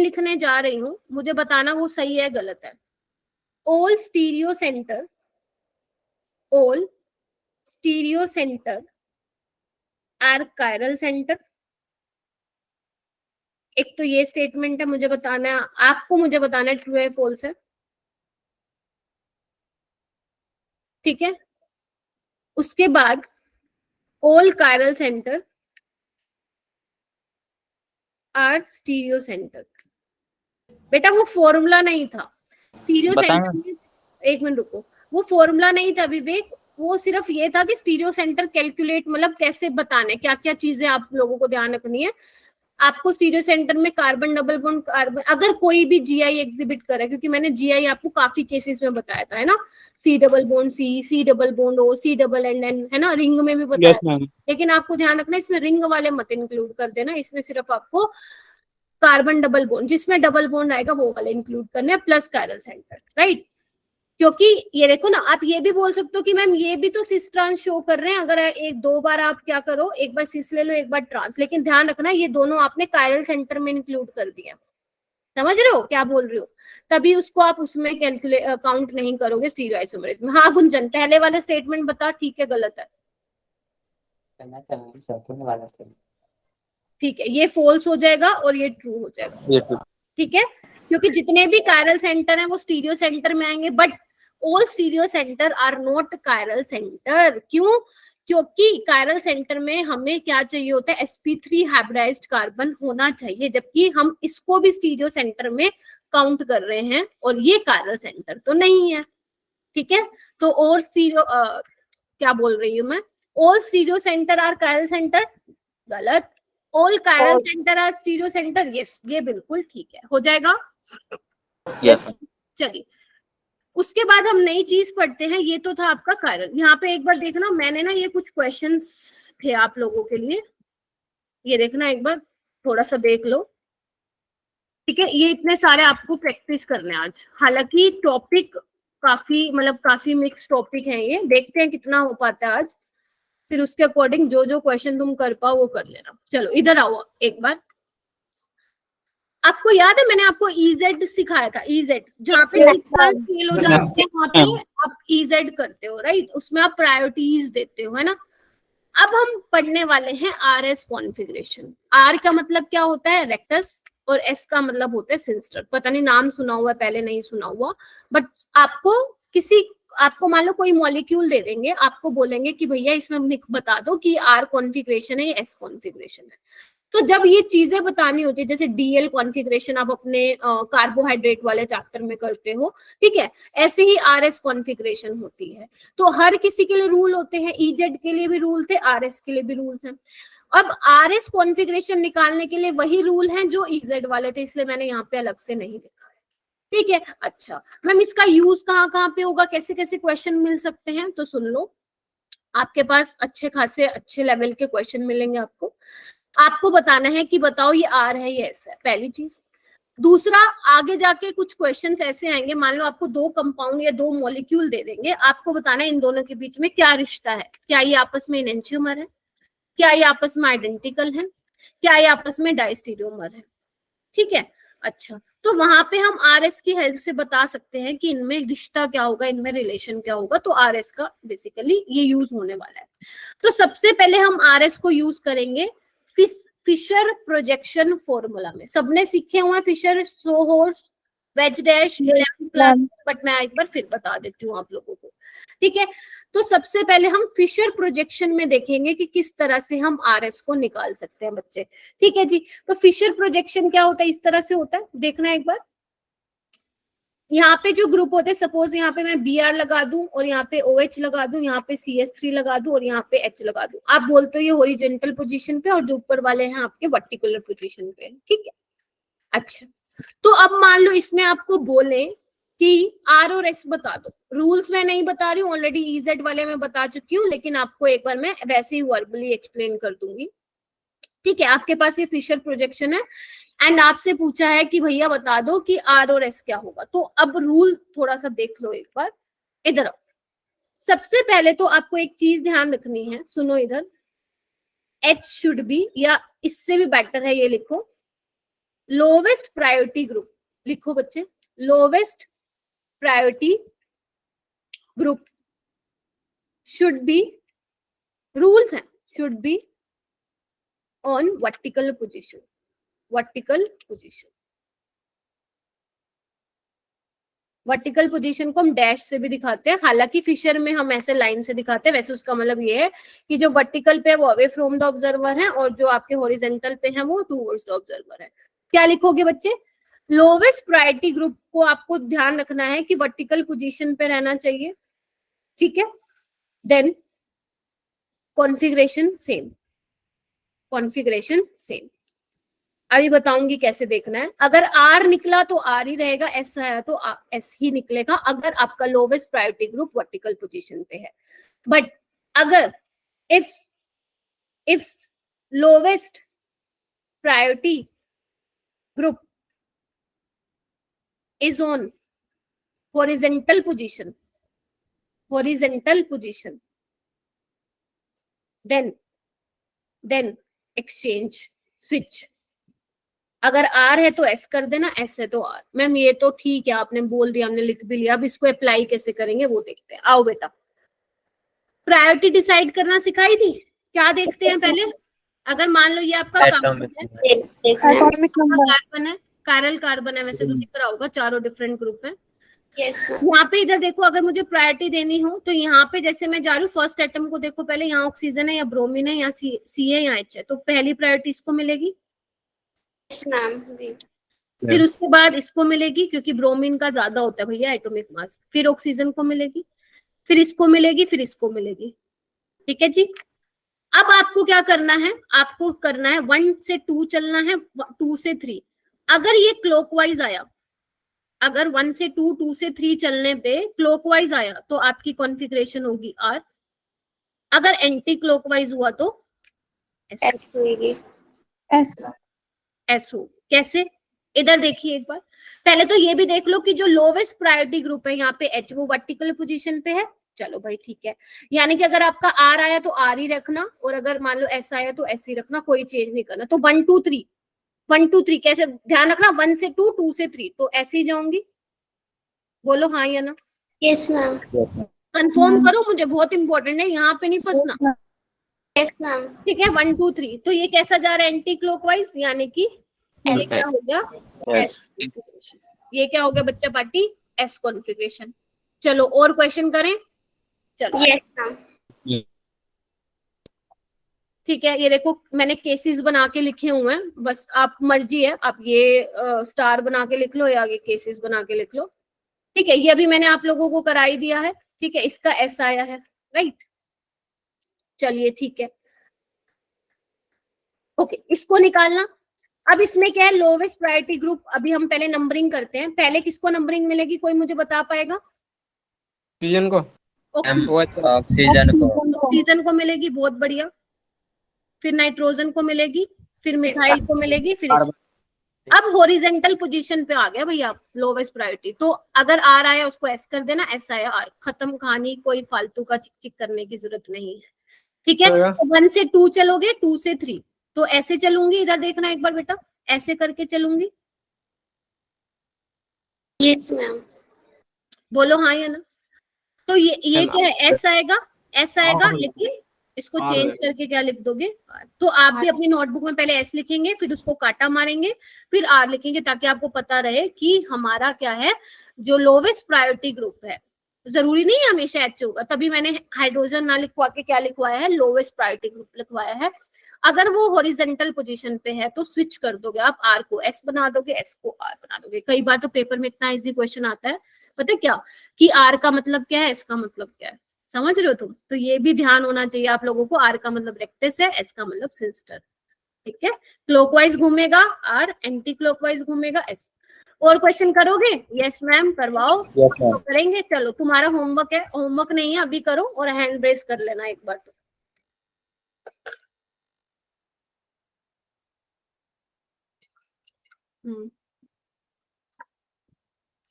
लिखने जा रही हूँ, मुझे बताना वो सही है गलत है। all stereo center are chiral centre. एक तो ये स्टेटमेंट है, मुझे बताना है, आपको मुझे बताना है ट्रू है फॉल्स है, ठीक है। उसके बाद all chiral centre are stereo centre. बेटा वो फॉर्मूला नहीं था स्टीरियो बताएं। सेंटर में, एक मिनट रुको, वो फॉर्मूला नहीं था विवेक, वो सिर्फ ये था कि स्टीरियो सेंटर कैलकुलेट मतलब कैसे बताने, क्या क्या चीजें आप लोगों को ध्यान रखनी है। आपको स्टीरियो सेंटर में कार्बन डबल बॉन्ड कार्बन, अगर कोई भी जीआई एग्जिबिट करे, क्योंकि मैंने जीआई आपको काफी केसेस में बताया था, है ना, C double bond C double bond O, C double and N, है ना, रिंग में भी बताया। Yes ma'am. लेकिन आपको ध्यान रखना इसमें रिंग वाले मत इंक्लूड कर देना, इसमें सिर्फ आपको कार्बन डबल बॉन्ड, जिसमें डबल बॉन्ड आएगा वो वाले इंक्लूड करने हैं, प्लस कायरल सेंटर, राइट। क्योंकि ये देखो ना, आप ये भी बोल सकते हो कि मैम ये भी तो सिस ट्रांस शो कर रहे हैं, अगर एक दो बार आप क्या करो, एक बार सिस ले लो एक बार ट्रांस, लेकिन ध्यान रखना ये दोनों आपने कायरल सेंटर में इंक्लूड कर दिया। समझ रहे हो क्या बोल रही हो, तभी उसको आप उसमें कैलकुलेट काउंट नहीं करोगे स्टीरियो आइसोमरेज में। हाँ गुंजन, पहले वाला स्टेटमेंट बता, ठीक है गलत है, सेकंड वाला से ठीक है, ये फॉल्स हो जाएगा और ये ट्रू हो जाएगा, ये ट्रू। ठीक है। क्योंकि जितने भी कायरल सेंटर हैं वो स्टीरियो सेंटर में आएंगे, but all stereo centre are not chiral centre. क्यों? क्योंकि कायरल सेंटर में हमें क्या चाहिए होता है, sp3 हाइब्रिडाइज्ड कार्बन होना चाहिए, जबकि हम इसको भी स्टीरियो सेंटर में काउंट कर रहे हैं और ये कायरल सेंटर तो नहीं है, ठीक है। तो और स्टीरियो क्या बोल रही हूँ मैं, all stereo centre are chiral centre, गलत। All chiral centre are stereo centre, yes, ये बिल्कुल ठीक है, हो जाएगा। यस। चलिए उसके बाद हम नई चीज पढ़ते हैं, ये तो था आपका कायरल। यहाँ पे एक बार देखना, मैंने ना ये कुछ क्वेश्चंस थे आप लोगों के लिए, ये देखना एक बार, थोड़ा सा देख लो, ठीक है। ये इतने सारे आपको प्रैक्टिस करने आज, हालांकि टॉपिक काफी मतलब काफी मिक्स टॉपिक है, ये देखते हैं कितना हो पाता है आज, फिर उसके अकॉर्डिंग जो जो क्वेश्चन तुम कर पाओ वो कर लेना। चलो इधर आओ एक बार, आपको याद है मैंने आपको EZ सिखाया था, EZ जहाँ पे स्केल हो जाते हैं वहाँ पे आप EZ करते हो, राइट, उसमें आप प्रायोरिटीज देते हो, है ना। अब हम पढ़ने वाले हैं RS कॉन्फ़िगरेशन। R का मतलब क्या होता है, रेक्टस, और S का मतलब होता है सिंस्टर। पता नहीं नाम सुना हुआ पहले, नहीं सुना हुआ, बट आपको मान लो कोई मॉलिक्यूल दे देंगे, आपको बोलेंगे कि भैया इसमें बता दो कि R कॉन्फ़िगरेशन है या S कॉन्फ़िगरेशन है। तो जब ये चीजें बतानी होती है, जैसे DL कॉन्फ़िगरेशन आप अपने कार्बोहाइड्रेट वाले चैप्टर में करते हो, ठीक है, ऐसे ही RS कॉन्फ़िगरेशन होती है। तो हर किसी के लिए रूल होते हैं, EZ के लिए भी रूल थे, RS के लिए भी रूल्स हैं। अब RS कॉन्फ़िगरेशन निकालने के लिए वही रूल हैं जो EZ वाले थे, इसलिए मैंने यहाँ पे अलग से नहीं लिखा है, ठीक है। अच्छा मैम इसका यूज कहाँ कहाँ पे होगा, कैसे कैसे क्वेश्चन मिल सकते हैं, तो सुन लो, आपके पास अच्छे खासे अच्छे लेवल के क्वेश्चन मिलेंगे आपको। आपको बताना है कि बताओ ये R है ये S है, पहली चीज। दूसरा, आगे जाके कुछ क्वेश्चंस ऐसे आएंगे, मान लो आपको दो कंपाउंड या दो मॉलिक्यूल दे देंगे, आपको बताना है इन दोनों के बीच में क्या रिश्ता है, क्या ये आपस में एनेंटियोमर है, क्या ये आपस में आइडेंटिकल है, क्या ये आपस में डाइस्टीरियोमर है, ठीक है। अच्छा तो वहां पे हम RS की हेल्प से बता सकते हैं कि इनमें रिश्ता क्या होगा, इनमें रिलेशन क्या होगा, तो RS का बेसिकली ये यूज होने वाला है। तो सबसे पहले हम RS को यूज करेंगे फिशर प्रोजेक्शन फॉर्मूला में। सबने सीखे हुए हैं Fischer, sawhorse, wedge dash 11th class, but मैं एक बार फिर बता देती हूँ आप लोगों को, ठीक है। तो सबसे पहले हम फिशर प्रोजेक्शन में देखेंगे कि किस तरह से हम RS को निकाल सकते हैं बच्चे, ठीक है जी। तो फिशर प्रोजेक्शन क्या होता है, इस तरह से होता है, देखना एक बार। यहाँ पे जो ग्रुप होते हैं, सपोज यहाँ पे मैं Br लगा दूं और यहाँ पे OH लगा दूं, यहाँ पे CH3 लगा दूं और यहाँ पे H लगा दूं, आप बोलते हो ये हॉरिजॉन्टल पोजीशन पे और जो ऊपर वाले हैं आपके वर्टिकुलर पोजीशन पे, ठीक है। अच्छा तो अब मान लो इसमें आपको बोले कि R और S बता दो, रूल्स मैं नहीं बता रही हूँ, ऑलरेडी EZ वाले में बता चुकी हूँ, लेकिन आपको एक बार मैं वैसे ही वर्बली एक्सप्लेन कर दूंगी, ठीक है। आपके पास ये फिशर प्रोजेक्शन है एंड आपसे पूछा है कि भैया बता दो कि R और S क्या होगा। तो अब रूल थोड़ा सा देख लो एक बार, इधर आओ। सबसे पहले तो आपको एक चीज ध्यान रखनी है, सुनो इधर, H शुड बी, या इससे भी बेटर है ये लिखो, लोवेस्ट प्रायोरिटी ग्रुप, लिखो बच्चे, lowest priority group should be, rules हैं, should be on vertical position, vertical position. Vertical position को हम डैश से भी दिखाते हैं, हालांकि फिशर में हम ऐसे लाइन से दिखाते हैं, वैसे उसका मतलब ये है कि जो वर्टिकल पे है वो अवे फ्रॉम द ऑब्जर्वर है और जो आपके हॉरिजॉन्टल पे है वो टूवर्ड्स द ऑब्जर्वर है। क्या लिखोगे बच्चे? लोवेस्ट प्रायोरिटी ग्रुप को आपको ध्यान रखना है कि वर्टिकल पोजीशन पे रहना चाहिए, ठीक है। Then configuration same, configuration same. अभी बताऊंगी कैसे देखना है। अगर आर निकला तो आर ही रहेगा, एस आया तो एस ही निकलेगा अगर आपका lowest priority group vertical position पे है। बट अगर if lowest priority group is on horizontal position, horizontal position, then exchange, switch। अगर आर है तो एस कर देना, एस है तो आर। मैम ये तो ठीक है, आपने बोल दिया, हमने लिख भी लिया, अब इसको अप्लाई कैसे करेंगे वो देखते हैं। आओ बेटा, प्रायोरिटी डिसाइड करना सिखाई थी, क्या देखते हैं पहले? अगर मान लो ये आपका एटॉमिक कार्बन है, कायरल कार्बन है, वैसे तो दिख रहा होगा, चारों डिफरेंट ग्रुप है। यस यहाँ पे इधर देखो, अगर मुझे प्रायोरिटी देनी हो तो यहाँ पे जैसे मैं जा रही हूँ फर्स्ट एटम को देखो, पहले यहाँ ऑक्सीजन है या ब्रोमीन है या सी है या एच है, तो पहली प्रायोरिटी इसको मिलेगी, मैम जी। फिर उसके बाद इसको मिलेगी क्योंकि ब्रोमीन का ज्यादा होता है भैया एटॉमिक मास, फिर ऑक्सीजन को मिलेगी, फिर इसको मिलेगी, फिर इसको मिलेगी, ठीक है जी। अब आपको क्या करना है? आपको करना है 1 से 2 चलना है, 2 से 3। अगर ये क्लॉकवाइज आया, अगर 1 से 2, 2 से 3 चलने पे क्लॉकवाइज आया तो आपकी कॉन्फ़िगरेशन होगी आर, अगर एंटी क्लॉकवाइज हुआ तो एस होगी। एस हो। कैसे? इधर देखिए एक बार, पहले तो ये भी देख लो कि जो लोवेस्ट प्रायोरिटी ग्रुप है यहाँ पे एच, वो वर्टिकल पोजीशन पे है। चलो भाई ठीक है, यानी कि अगर आपका आर आया तो आर ही रखना, और अगर मान लो एस आया तो एस ही रखना, कोई चेंज नहीं करना। तो 1 2 3, 1 2 3 कैसे ध्यान रखना? 1 से 2, 2 से 3, तो ऐसे ही जाऊंगी। बोलो हाँ या ना, यस मैम। कंफर्म करो, मुझे बहुत इंपॉर्टेंट है, यहाँ पे नहीं फंसना, यस मैम। ठीक है। 1 2 3, तो ये कैसा जा रहा है? एंटी क्लॉकवाइज, यानी कि ये क्या हो गया? S configuration. ये क्या हो गया बच्चा पार्टी? S configuration. चलो और क्वेश्चन करें, चलो यस मैम। ठीक है। ये देखो मैंने केसेस बना के लिखे हुए हैं, बस आप मर्जी है, आप ये स्टार बना के लिख लो या ये केसेस बना के लिख लो, ठीक है। ये अभी मैंने आप लोगों को करा ही दिया है, ठीक है। इसका एस आया है, राइट, चलिए ठीक है, ओके। इसको निकालना। अब इसमें क्या है? Lowest priority group. अभी हम पहले नंबरिंग करते हैं, पहले किसको नंबरिंग मिलेगी, कोई मुझे बता पाएगा? ऑक्सीजन को, ऑक्सीजन को, ऑक्सीजन को मिलेगी, बहुत बढ़िया। फिर नाइट्रोजन को मिलेगी, फिर मिथाइल को मिलेगी, फिर अब हॉरिजॉन्टल पोजीशन पे आ गया भैया लोवेस्ट प्रायोरिटी, तो अगर आर आया उसको एस कर देना, एस आया आर, खत्म कहानी, कोई फालतू का चिक चिक करने की जरूरत नहीं है, ठीक है। तो 1 से 2 चलोगे, 2 से 3 तो ऐसे चलूंगी, इधर देखना एक बार बेटा, ऐसे करके चलूंगी, यस मैम। बोलो हाँ या ना। तो ये क्या है? एस आएगा, एस आएगा, लेकिन इसको चेंज करके क्या लिख दोगे? आर। तो आप भी अपनी नोटबुक में पहले एस लिखेंगे, फिर उसको काटा मारेंगे, फिर आर लिखेंगे, ताकि आपको पता रहे कि हमारा क्या है, जो लोवेस्ट प्रायोरिटी ग्रुप है। जरूरी नहीं है हमेशा एच होगा, तभी मैंने हाइड्रोजन ना लिखवा के क्या लिखवाया है? लोवेस्ट प्रायोरिटी ग्रुप लिखवाया है। अगर वो हॉरिजॉन्टल पोजीशन पे है तो स्विच कर दोगे आप, आर को एस बना दोगे, एस को आर बना दोगे। कई बार तो पेपर में इतना इजी क्वेश्चन आता है, पता है क्या, कि आर का मतलब क्या है, एस का मतलब क्या है, समझ रहे हो तुम? तो ये भी ध्यान होना चाहिए आप लोगों को। आर का मतलब रेक्टस है, एस का मतलब सिंस्टर, ठीक है। क्लॉकवाइज घूमेगा आर, एंटी क्लॉकवाइज घूमेगा एस। और क्वेश्चन करोगे? यस मैम, करवाओ। तो करेंगे, चलो तुम्हारा होमवर्क है, होमवर्क नहीं है अभी करो, और हैंड रेस कर लेना एक बार तो।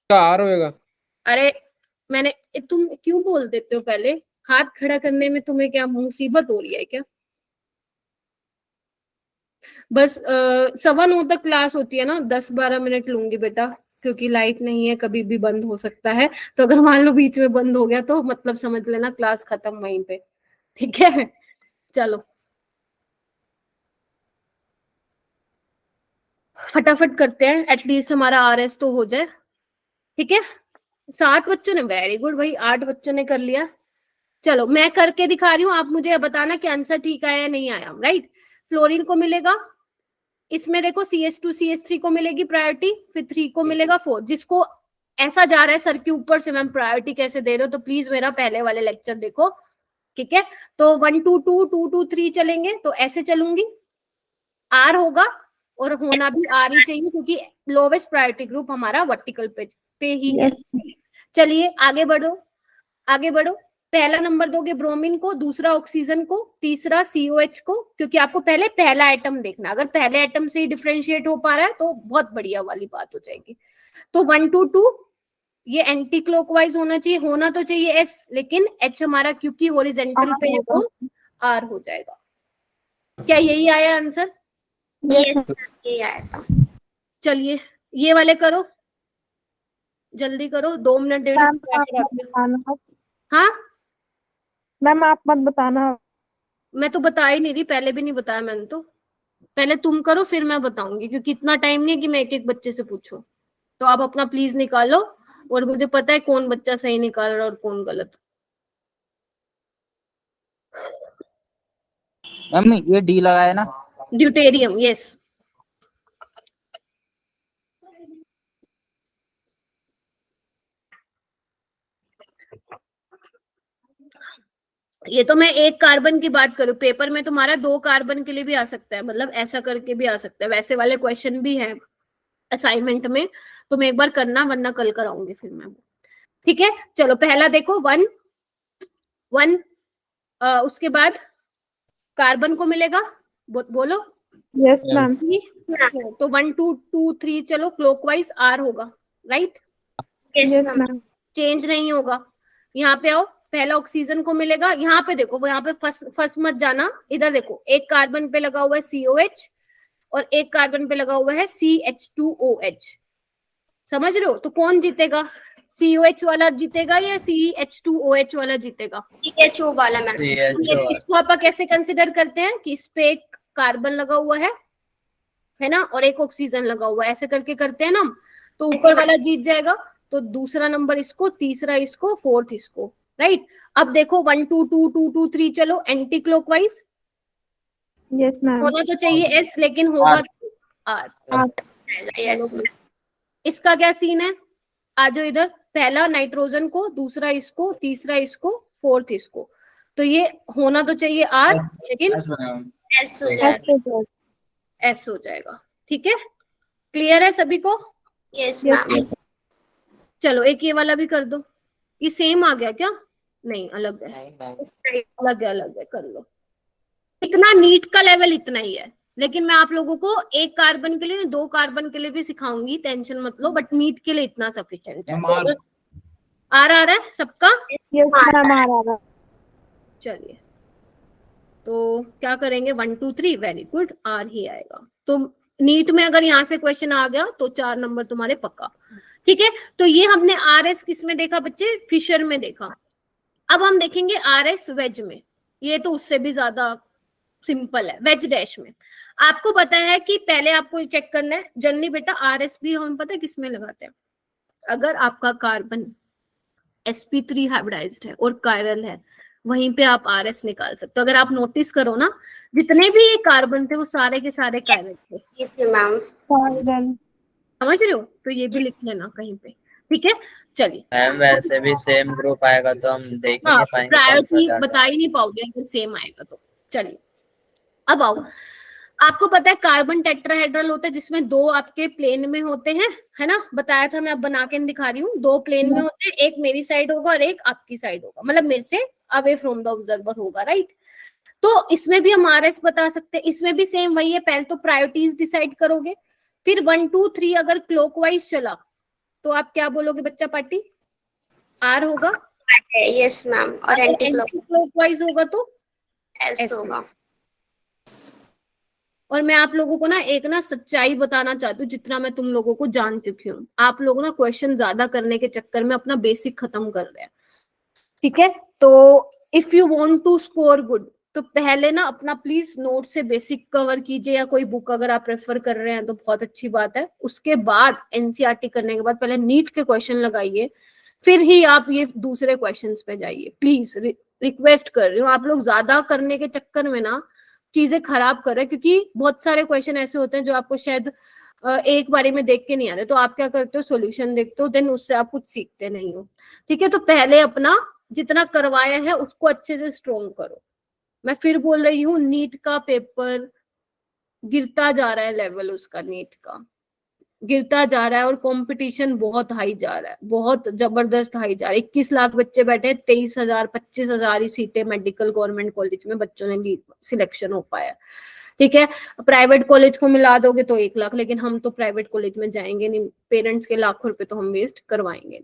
आर होएगा। अरे मैंने, तुम क्यों बोल देते हो? पहले हाथ खड़ा करने में तुम्हें क्या मुसीबत हो रही है क्या? बस 9:15 तक क्लास होती है ना, 10-12 मिनट लूंगी बेटा, क्योंकि लाइट नहीं है, कभी भी बंद हो सकता है। तो अगर मान लो बीच में बंद हो गया तो मतलब समझ लेना क्लास खत्म वहीं पे, ठीक है। चलो फटाफट करते हैं, एटलीस्ट हमारा आरएस तो हो जाए। ठीक है, 7 बच्चों ने, वेरी गुड भाई, 8 बच्चों ने कर लिया। चलो मैं करके दिखा रही हूँ, आप मुझे बताना कि आंसर ठीक आया या नहीं आया। राइट, फ्लोरीन को मिलेगा, इसमें देखो CS2 CS3 को मिलेगी प्रायोरिटी, फिर 3 को मिलेगा 4। जिसको ऐसा जा रहा है सर के ऊपर से मैम प्रायोरिटी कैसे दे रहे हो, तो प्लीज मेरा पहले वाले लेक्चर देखो। ठीक है, तो 1 2 2 2 2 3 चलेंगे, तो ऐसे चलूंगी, आर होगा और होना भी आर ही चाहिए क्योंकि लोवेस्ट प्रायोरिटी ग्रुप हमारा वर्टिकल पे ही है। चलिए आगे बढ़ो, आगे बढ़ो। पहला नंबर दोगे ब्रोमीन को, दूसरा ऑक्सीजन को, तीसरा COH को, क्योंकि आपको पहले पहला आइटम देखना, अगर पहले आइटम से ही डिफरेंशिएट हो पा रहा है तो बहुत बढ़िया वाली बात हो जाएगी। तो 1 2 2 ये एंटी क्लॉकवाइज होना चाहिए, होना तो चाहिए S, लेकिन H हमारा क्योंकि हॉरिजॉन्टल पे है तो R हो जाएगा। क्या यही आया आंसर? ये आया था। चलिए ये वाले करो, जल्दी करो, 2 मिनट 1.5। हाँ मैम आप मत बताना। मैं तो बता ही नहीं रही, पहले भी नहीं बताया मैंने तो। पहले तुम करो फिर मैं बताऊंगी, क्योंकि इतना टाइम नहीं है कि मैं एक एक बच्चे से पूछूं। तो आप अपना प्लीज निकालो, और मुझे पता है कौन बच्चा सही निकाल रहा है और कौन गलत। मम्मी ये डी लगाया ना? Deuterium, yes. ये तो मैं एक कार्बन की बात करूं, पेपर में तुम्हारा 2 कार्बन के लिए भी आ सकता है, मतलब ऐसा करके भी आ सकता है, वैसे वाले क्वेश्चन भी है असाइनमेंट में। तुम एक बार करना, वरना कल कराऊंगी फिर मैं। ठीक है, चलो पहला देखो 1 1, उसके बाद कार्बन को मिलेगा, बोलो। Yes ma'am. तो 1 2 2 3 चलो क्लॉकवाइज R होगा, right? Yes yes ma'am. Ma'am. Change नहीं होगा। यहाँ पे आओ, पहला ऑक्सीजन को मिलेगा, यहाँ पे देखो, वो यहाँ पे फंस मत जाना, इधर देखो, एक कार्बन पे लगा हुआ है COH और एक कार्बन पे लगा हुआ है CH2OH। समझ रहे हो? तो कौन जीतेगा, COH वाला जीतेगा या CH2OH वाला जीतेगा? CHO वाला मैम। इसको आप कैसे कंसिडर करते हैं कि इस पे एक कार्बन लगा हुआ है ना, और एक ऑक्सीजन लगा हुआ है, ऐसे करके करते हैं ना, तो ऊपर वाला जीत जाएगा। तो दूसरा नंबर इसको, तीसरा इसको, 4th इसको, राइट? अब देखो 1 2 2 2 2 3 चलो एंटी क्लॉकवाइज। Yes ma'am. होना तो चाहिए S, लेकिन होगा R। यस। इसका क्या सीन है, आ जाओ इधर, पहला नाइट्रोजन को, दूसरा इसको, तीसरा इसको, 4th इसको। तो ये होना तो चाहिए R, लेकिन एस हो जाएगा। S हो जाएगा। ठीक है, क्लियर है सभी को? Yes ma'am. चलो एक ये वाला भी कर दो। ये सेम आ गया क्या? नहीं, अलग है, अलग है, कर लो। इतना नीट का लेवल इतना ही है, लेकिन मैं आप लोगों को एक कार्बन के लिए, 2 कार्बन के लिए भी सिखाऊंगी, टेंशन मत लो, बट नीट के लिए इतना सफिशिएंट है। तो आ रहा है सबका? यस मैम आ रहा है। चलिए तो क्या करेंगे, 1 2 3, वेरी गुड, R ही आएगा। तो नीट में अगर यहाँ से क्वेश्चन आ गया तो 4 नंबर तुम्हारे पक्का। ठीक है, तो ये हमने RS किस में देखा बच्चे? फिशर में देखा। अब हम देखेंगे RS वेज में। ये तो उससे भी ज्यादा सिंपल है, वेज डैश में। आपको पता है कि पहले आपको चेक करना है जनरली बेटा, RS भी हम पता है किस में लगाते हैं, अगर आपका कार्बन sp3 हाइब्रिडाइज्ड है और कायरल है, वहीं पे आप RS निकाल सकते हो। अगर आप नोटिस करो ना, जितने भी ये कार्बन थे वो सारे के सारे कायरल थे। ये थे मैम। समझ रहे हो? तो ये भी लिख लेना कहीं पे। ठीक है, चलिए। मैम वैसे भी सेम ग्रुप आएगा तो हम देख ही हाँ, नहीं पाएंगे कौन सा प्रायोरिटी ज्यादा बता ही नहीं पाओगे अगर सेम आएगा तो। चलिए अब आओ, आपको पता है कार्बन टेट्राहेड्रल होता है जिसमें 2 आपके प्लेन में होते हैं, है ना? बताया था, मैं अब बना के दिखा रही हूँ। 2 प्लेन में होते हैं, एक मेरी साइड होगा और एक आपकी साइड होगा, मतलब मेरे से अवे फ्रॉम द ऑब्जर्वर होगा, राइट? तो इसमें भी हम RS बता सकते हैं, इसमें भी सेम वही है। पहले तो प्रायोरिटीज डिसाइड करोगे, फिर 1 2 3 अगर क्लॉकवाइज चला तो आप क्या बोलोगे बच्चा पार्टी? R होगा। Yes ma'am. और एंटी क्लॉकवाइज होगा तो एस होगा। और मैं आप लोगों को ना एक ना सच्चाई बताना चाहती हूँ, जितना मैं तुम लोगों को जान चुकी हूँ। आप लोग ना क्वेश्चन ज्यादा करने के चक्कर में अपना बेसिक खत्म कर रहे हैं। ठीक है, तो if you want to score good, तो पहले ना अपना प्लीज नोट से बेसिक कवर कीजिए, या कोई बुक अगर आप प्रेफर कर रहे हैं तो बहुत अच्छी बात है। उसके बाद एनसीईआरटी करने के बाद पहले नीट के क्वेश्चन लगाइए, फिर ही आप ये दूसरे क्वेश्चंस पे जाइए। प्लीज रिक्वेस्ट कर रही हूँ, आप लोग ज्यादा करने के चक्कर में ना चीजें खराब कर रहे हैं, क्योंकि बहुत सारे क्वेश्चन ऐसे होते हैं जो आपको शायद एक बारी में देख के नहीं आते, तो आप क्या करते हो, सॉल्यूशन देखते हो, देन उससे आप कुछ सीखते नहीं हो। ठीक है, तो पहले अपना जितना करवाया है उसको अच्छे से स्ट्रॉन्ग करो। मैं फिर बोल रही हूँ, नीट का पेपर गिरता जा रहा है, लेवल उसका नीट का गिरता जा रहा है, और कंपटीशन बहुत हाई जा रहा है, बहुत जबरदस्त हाई जा रहा है। 21 लाख बच्चे बैठे, 23,000 25,000 ही सीटें मेडिकल गवर्नमेंट कॉलेज में बच्चों ने सिलेक्शन हो पाया। ठीक है, प्राइवेट कॉलेज को मिला दोगे तो 1 लाख, लेकिन हम तो प्राइवेट कॉलेज में जाएंगे नहीं, पेरेंट्स के लाखों रुपए तो हम वेस्ट करवाएंगे।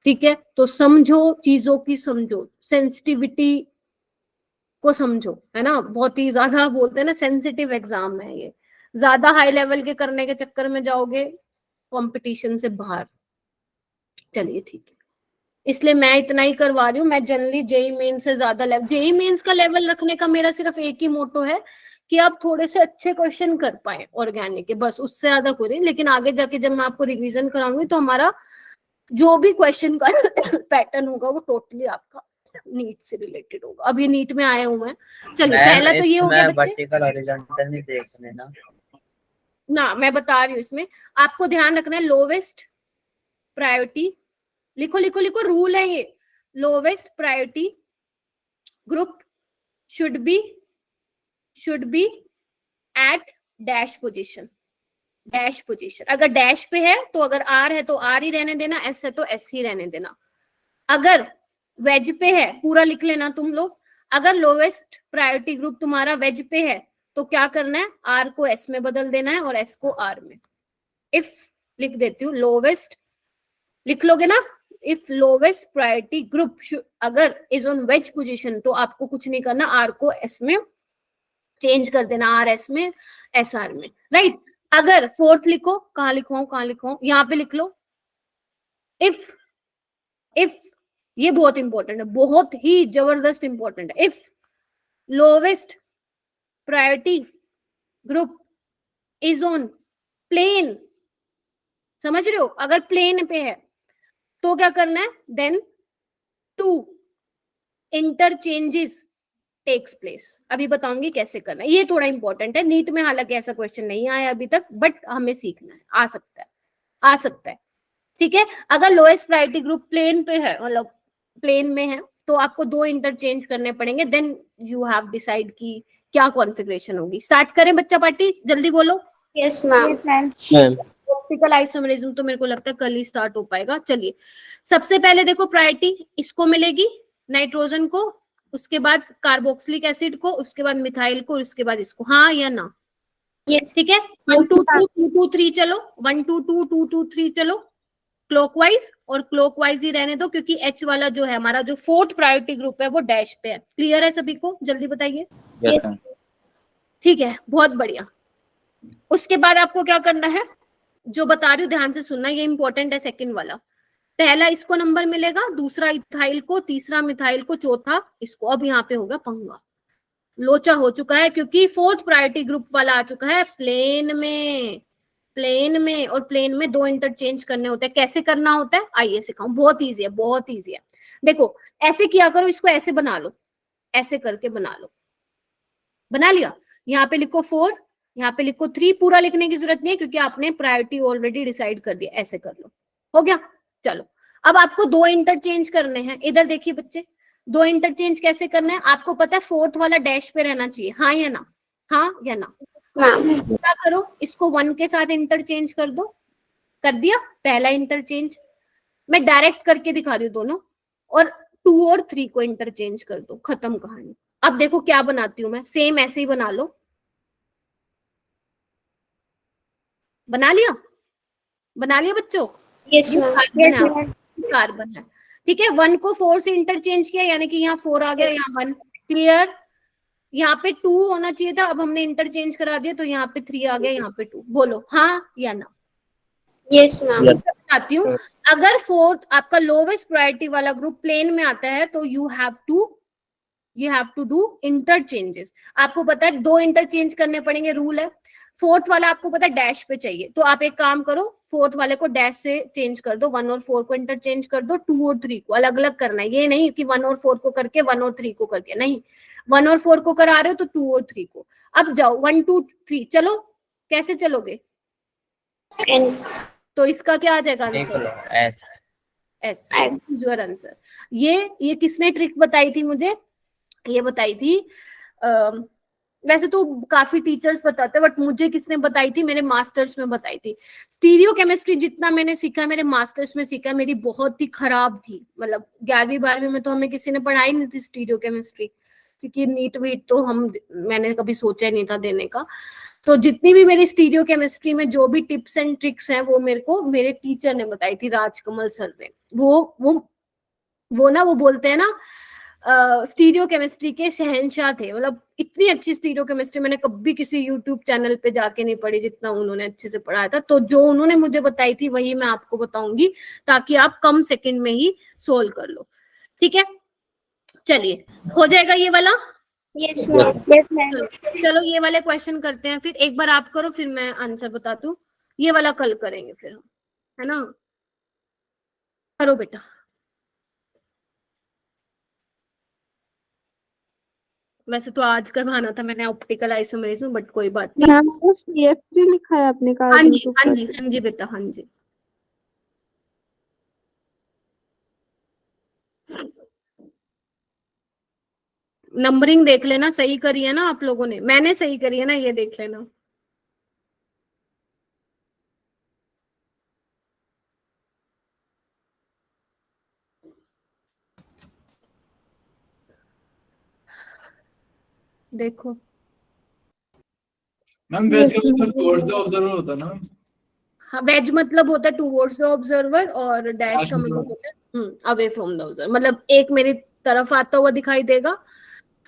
ठीक है, तो समझो चीजों की, समझो सेंसिटिविटी को समझो, है ना। बहुत ही ज्यादा बोलते हैं ना, सेंसिटिव एग्जाम है ये, ज्यादा हाई लेवल के करने के चक्कर में जाओगे कंपटीशन से बाहर। चलिए ठीक है, इसलिए मैं इतना ही करवा रही हूँ। मैं जनरली जेई मेन से ज्यादा लेवल, जेई मेंस का लेवल रखने का मेरा सिर्फ एक ही मोटो है कि आप थोड़े से अच्छे क्वेश्चन कर पाए ऑर्गेनिक के, बस, उससे ज्यादा कोई नहीं। लेकिन आगे जाके जब मैं आपको रिवीजन कराऊंगी तो हमारा जो भी क्वेश्चन का पैटर्न होगा वो टोटली आपका नीट से रिलेटेड होगा। अब ये नीट में आए हुए हैं। चलिए, पहला तो ये हो गया बच्चे, वर्टिकल हॉरिजॉन्टल नहीं देखने ना मैं बता रही हूँ। इसमें आपको ध्यान रखना है, लोवेस्ट प्रायोरिटी, लिखो लिखो लिखो, रूल है ये। Lowest priority group should be at dash position. Dash position, अगर डैश पे है तो, अगर आर है तो आर ही रहने देना, एस है तो एस ही रहने देना। अगर वेज पे है, पूरा लिख लेना तुम लोग, अगर लोवेस्ट प्रायोरिटी ग्रुप तुम्हारा वेज पे है तो क्या करना है, आर को एस में बदल देना है और एस को आर में। इफ लिख देती हूँ, लोवेस्ट लिख लोगे ना, इफ लोवेस्ट प्रायोरिटी ग्रुप अगर इज ऑन वेज पोजीशन, तो आपको कुछ नहीं करना, आर को एस में चेंज कर देना, आर एस में, एस आर में, राइट। अगर फोर्थ लिखो, कहाँ लिखवाऊं, यहाँ पे लिख लो। इफ ये बहुत इंपॉर्टेंट है, बहुत ही जबरदस्त इंपॉर्टेंट है। If lowest priority group is on plane, समझ रहे हो, अगर प्लेन पे है तो क्या करना है, देन 2 इंटरचेंजेस टेक्स प्लेस। अभी बताऊंगी कैसे करना है, ये थोड़ा इंपॉर्टेंट है। नीट में हालांकि ऐसा क्वेश्चन नहीं आया अभी तक, बट हमें सीखना है, आ सकता है। ठीक है, अगर लोएस्ट प्रायोरिटी ग्रुप प्लेन पे है, मतलब प्लेन में है, तो आपको 2 इंटरचेंज करने पड़ेंगे, देन यू हैव डिसाइड की क्या कॉन्फ़िगरेशन होगी। स्टार्ट करें बच्चा पार्टी, जल्दी बोलो। Yes ma'am. Yes ma'am. Optical isomerism तो मेरे को लगता है कल ही स्टार्ट हो पाएगा। चलिए, सबसे पहले देखो, प्रायोरिटी इसको मिलेगी, नाइट्रोजन को, उसके बाद कार्बोक्सिलिक एसिड को, उसके बाद मिथाइल को, उसके बाद इसको, हाँ या ना। यस। ठीक है, 1 2 2 2 2 3 चलो, 1 2 2 2 2 3 चलो, क्लॉकवाइज, और क्लॉकवाइज ही रहने दो, क्योंकि एच वाला जो है हमारा, जो 4th प्रायोरिटी ग्रुप है वो डैश पे है। क्लियर है सभी को, जल्दी बताइए। ठीक है, बहुत बढ़िया। उसके बाद आपको क्या करना है, जो बता रही हूँ ध्यान से सुनना, ये इंपॉर्टेंट है। सेकंड वाला, पहला इसको नंबर मिलेगा, दूसरा इथाइल को, तीसरा मिथाइल को, चौथा इसको। अब यहाँ पे होगा पंगा, लोचा हो चुका है, क्योंकि 4th प्रायोरिटी ग्रुप वाला आ चुका है प्लेन में, और प्लेन में 2 इंटरचेंज करने होते हैं। कैसे करना होता है आइए सिखाऊं, बहुत इजी है, बहुत इजी है। देखो ऐसे किया करो, इसको ऐसे बना लो, ऐसे करके बना लो। बना लिया, यहाँ पे लिखो 4, यहाँ पे लिखो 3, पूरा लिखने की जरूरत नहीं है क्योंकि आपने प्रायोरिटी ऑलरेडी डिसाइड कर दिया। ऐसे कर लो, हो गया। चलो, अब आपको 2 इंटरचेंज करने हैं। इधर देखिए बच्चे, 2 इंटरचेंज कैसे करना है, आपको पता है 4th वाला डैश पे रहना चाहिए, हाँ या ना, हाँ या ना। क्या करो, इसको 1 के साथ इंटरचेंज कर दो, कर दिया पहला इंटरचेंज। मैं डायरेक्ट करके दिखा रही हूँ दोनों, और 2 और 3 को इंटरचेंज कर दो, खत्म कहानी। अब देखो क्या बनाती हूँ मैं, सेम ऐसे ही बना लो। बना लिया बच्चों? Yes ma'am. कार्बन है, ठीक है। 1 को 4 से इंटरचेंज किया, यानी कि यहाँ 4 आ गया, यहाँ 1। क्लियर, यहाँ पे 2 होना चाहिए था, अब हमने इंटरचेंज करा दिया तो यहाँ पे 3 आ गया, यहाँ पे 2। बोलो हाँ या ना। Yes ma'am. बताती हूँ, अगर 4th आपका लोवेस्ट प्रायोरिटी वाला ग्रुप प्लेन में आता है तो you you have to do interchanges. आपको पता है 2 इंटरचेंज करने पड़ेंगे, रूल है। 4th वाला आपको पता है डैश पे चाहिए, तो आप एक काम करो 4th वाले को डैश से चेंज कर दो, 1 और 4 को इंटरचेंज कर दो, 2 और 3 को अलग अलग करना है। ये नहीं कि 1 और 4 को करके 1 और 3 को कर दिया, नहीं, 1 और 4 को करा रहे हो तो 2 और 3 को। अब जाओ 1 2 3 चलो, कैसे चलोगे? एन तो इसका क्या आ जाएगा देख answer? Low S. S, this is your answer. ये किसने ट्रिक बताई थी मुझे? ये बताई थी वैसे तो काफी टीचर्स बताते हैं, बट मुझे किसने बताई थी? मेरे मास्टर्स में बताई थी। स्टीरियो केमिस्ट्री जितना मैंने सीखा मेरे मास्टर्स में सीखा, मेरी बहुत ही खराब थी। मतलब 11वीं 12वीं में तो हमें किसी ने पढ़ाई नहीं थी स्टीरियो केमिस्ट्री, क्योंकि नीट वीट तो मैंने कभी सोचा ही नहीं था देने का। तो जितनी भी मेरी स्टीरियो केमिस्ट्री में जो भी टिप्स एंड ट्रिक्स हैं वो मेरे को मेरे टीचर ने बताई थी, राजकमल सर ने। वो ना वो बोलते हैं ना स्टीरियो केमिस्ट्री के शहंशाह थे। मतलब इतनी अच्छी स्टीरियो केमिस्ट्री मैंने कभी किसी यूट्यूब चैनल पे जाके नहीं पढ़ी जितना उन्होंने अच्छे से पढ़ाया था। तो जो उन्होंने मुझे बताई थी वही मैं आपको बताऊंगी, ताकि आप कम सेकंड में ही सोल्व कर लो। ठीक है, चलिए हो जाएगा ये वाला। Yes ma'am. Yes ma'am. चलो ये वाले क्वेश्चन करते हैं, फिर एक बार आप करो फिर मैं आंसर बताती हूँ। ये वाला कल करेंगे फिर हम, है ना? करो बेटा। वैसे तो आज करवाना था मैंने ऑप्टिकल आइसोमेरिज्म में, बट कोई बात नहीं। मैम वो CF3 लिखा है अपने हाँ कार्बन जी के हाँ ऊपर। जी हाँ जी बेटा, हाँ जी। नंबरिंग देख लेना, सही करी है ना आप लोगों ने? मैंने सही करी है ना, ये देख लेना। देखो मैम वेज का मतलब टुवर्ड्स द ऑब्जर्वर होता है ना? हाँ, वेज मतलब होता है टूवर्ड्स द ऑब्जर्वर, और डैश Dash का मतलब मतलब- होता है अवे फ्रॉम द ऑब्जर्वर। मतलब एक मेरी तरफ आता हुआ दिखाई देगा,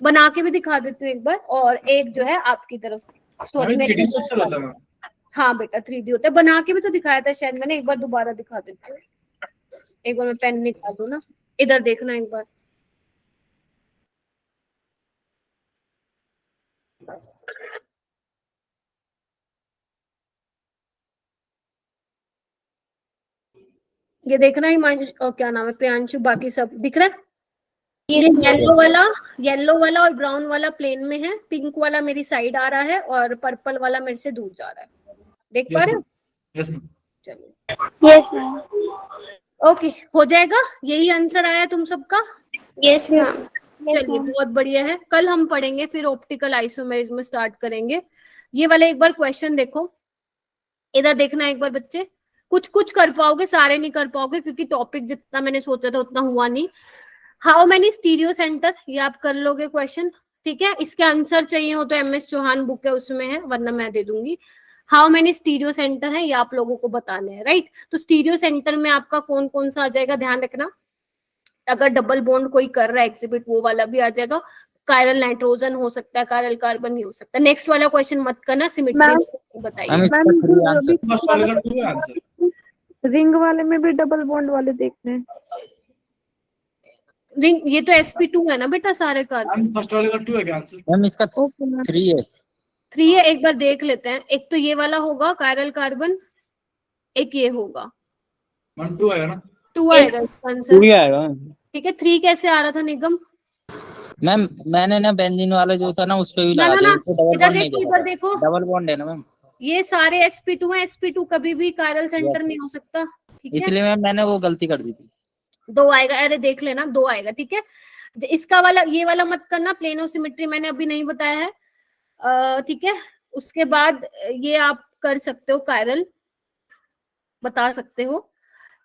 बना के भी दिखा देती हूँ एक बार, और एक जो है आपकी तरफ, सॉरी मैम मेरे 3D से। स्ट्रक्चर होता है मैम। हाँ बेटा 3D होता है, बना के भी तो दिखाया था शायद मैंने, एक बार दोबारा दिखा देती हूँ। एक बार मैं पेन निकालूं ना, इधर देखना एक बार। ये देखना ही क्या नाम है, प्रियांशु, बाकी सब दिख रहा है? ये येलो वाला और ब्राउन वाला प्लेन में है, पिंक वाला मेरी साइड आ रहा है, और पर्पल वाला मेरे से दूर जा रहा है। देख पा रहे हो? Yes ma'am. चलिए यस मैम। ओके, हो जाएगा। यही आंसर आया तुम सबका? Yes ma'am. चलिए बहुत बढ़िया है। कल हम पढ़ेंगे फिर ऑप्टिकल आइसोमेरिज्म स्टार्ट करेंगे। ये वाले एक बार क्वेश्चन देखो, इधर देखना एक बार बच्चे। कुछ कुछ कर पाओगे, सारे नहीं कर पाओगे, क्योंकि टॉपिक जितना मैंने सोचा था उतना हुआ नहीं। हाउ मेनी स्टीरियो सेंटर, ये आप कर लोगे क्वेश्चन, ठीक है? इसके आंसर चाहिए हो तो MS चौहान बुक है उसमें है, वरना मैं दे दूंगी। हाउ मेनी स्टीरियो सेंटर है ये आप लोगों को बताने हैं, राइट? तो स्टीरियो सेंटर में आपका कौन कौन सा आ जाएगा, ध्यान रखना। अगर डबल बॉन्ड कोई कर रहा है एग्जिबिट, वो वाला भी आ जाएगा। कायरल नाइट्रोजन हो सकता है, कायरल कार्बन नहीं हो सकता। नेक्स्ट वाला क्वेश्चन मत करना, सिमेट्री बताइए। मैम इसका मैम 3 आंसर। फर्स्ट वाले का 2 है आंसर। रिंग वाले में भी डबल बॉन्ड वाले देखने हैं। रिंग, ये तो sp2 है ना बेटा सारे कार्बन। मैम फर्स्ट वाले का 2 है क्या आंसर? मैम इसका ओके मैम। 3 है। 3 है, एक बार देख लेते हैं। एक तो ये वाला होगा कायरल कार्बन, एक ये होगा। मैम 2 आएगा ना? 2 आएगा इसका आंसर, पूरी आएगा। ठीक है। 3 कैसे आ रहा था निगम? मैम मैंने ना बेंजीन वाला जो था ना उस पे भी ना लगा ना दिया, ना, उसको डबल इधर बॉन्ड नहीं देखो, देखा। इधर देखो, डबल बॉन्ड है ना मैम, ये सारे sp2 हैं। sp2 कभी भी कायरल सेंटर नहीं हो सकता, ठीक है? इसलिए मैम मैंने वो गलती कर दी थी। 2 आएगा, अरे देख लेना 2 आएगा, ठीक है। इसका वाला, ये वाला मत करना, प्लेनो सिमेट्री मैंने अभी नहीं बताया है, ठीक है। उसके बाद ये आप कर सकते हो, कायरल बता सकते हो,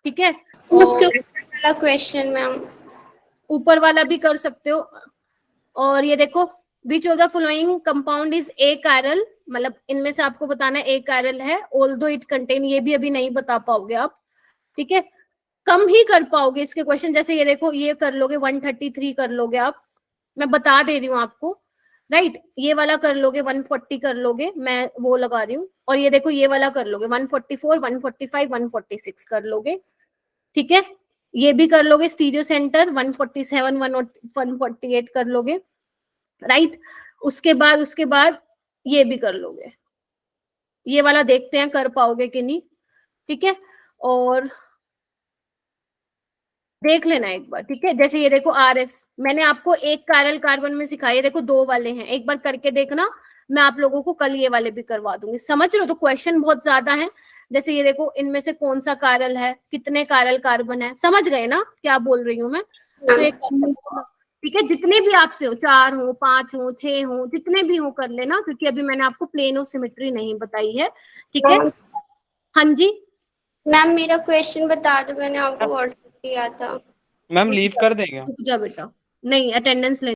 ठीक है। उसके और ऊपर वाला क्वेश्चन मैम। ऊपर वाला भी कर सकते हो। और ये देखो, which of the following compound is a chiral, मतलब इनमें से आपको बताना है ए कायरल है, ऑल्दो इट कंटेन, ये भी अभी नहीं बता पाओगे आप, ठीक है। कम ही कर पाओगे इसके क्वेश्चन, जैसे ये देखो, ये कर लोगे 133 कर लोगे आप, मैं बता दे रही हूँ आपको, राइट। ये वाला कर लोगे 140 कर लोगे, मैं वो लगा रही हूँ। और ये देखो, ये वाला कर लोगे 144 145 146 कर लोगे, ठीक है। ये भी कर लोगे, स्टीरियो सेंटर 147 148 कर लोगे, राइट। उसके बाद ये भी कर लोगे, ये वाला देखते हैं कर पाओगे कि नहीं, ठीक है। और देख लेना एक बार, ठीक है। जैसे ये देखो RS मैंने आपको एक कायरल कार्बन में सिखाया, देखो 2 वाले हैं, एक बार करके देखना। मैं आप लोगों को कल ये वाले भी करवा दूंगी, समझ रहे हो। तो क्वेश्चन बहुत ज्यादा है। जैसे ये देखो इनमें से कौन सा कायरल है, कितने कायरल कार्बन है, समझ गए ना क्या बोल रही हूँ मैं। तो एक ठीक है, जितने भी आपसे हो, 4 हो 5 हो 6 हो, जितने भी हो कर लेना, क्योंकि अभी मैंने आपको प्लेन ऑफ सिमेट्री नहीं बताई है, ठीक है। हाँ जी मैम मेरा क्वेश्चन बता दो, मैंने आपको व्हाट्सएप किया था। मैम लीव कर देंगे। रुक जा बेटा, नहीं अटेंडेंस ले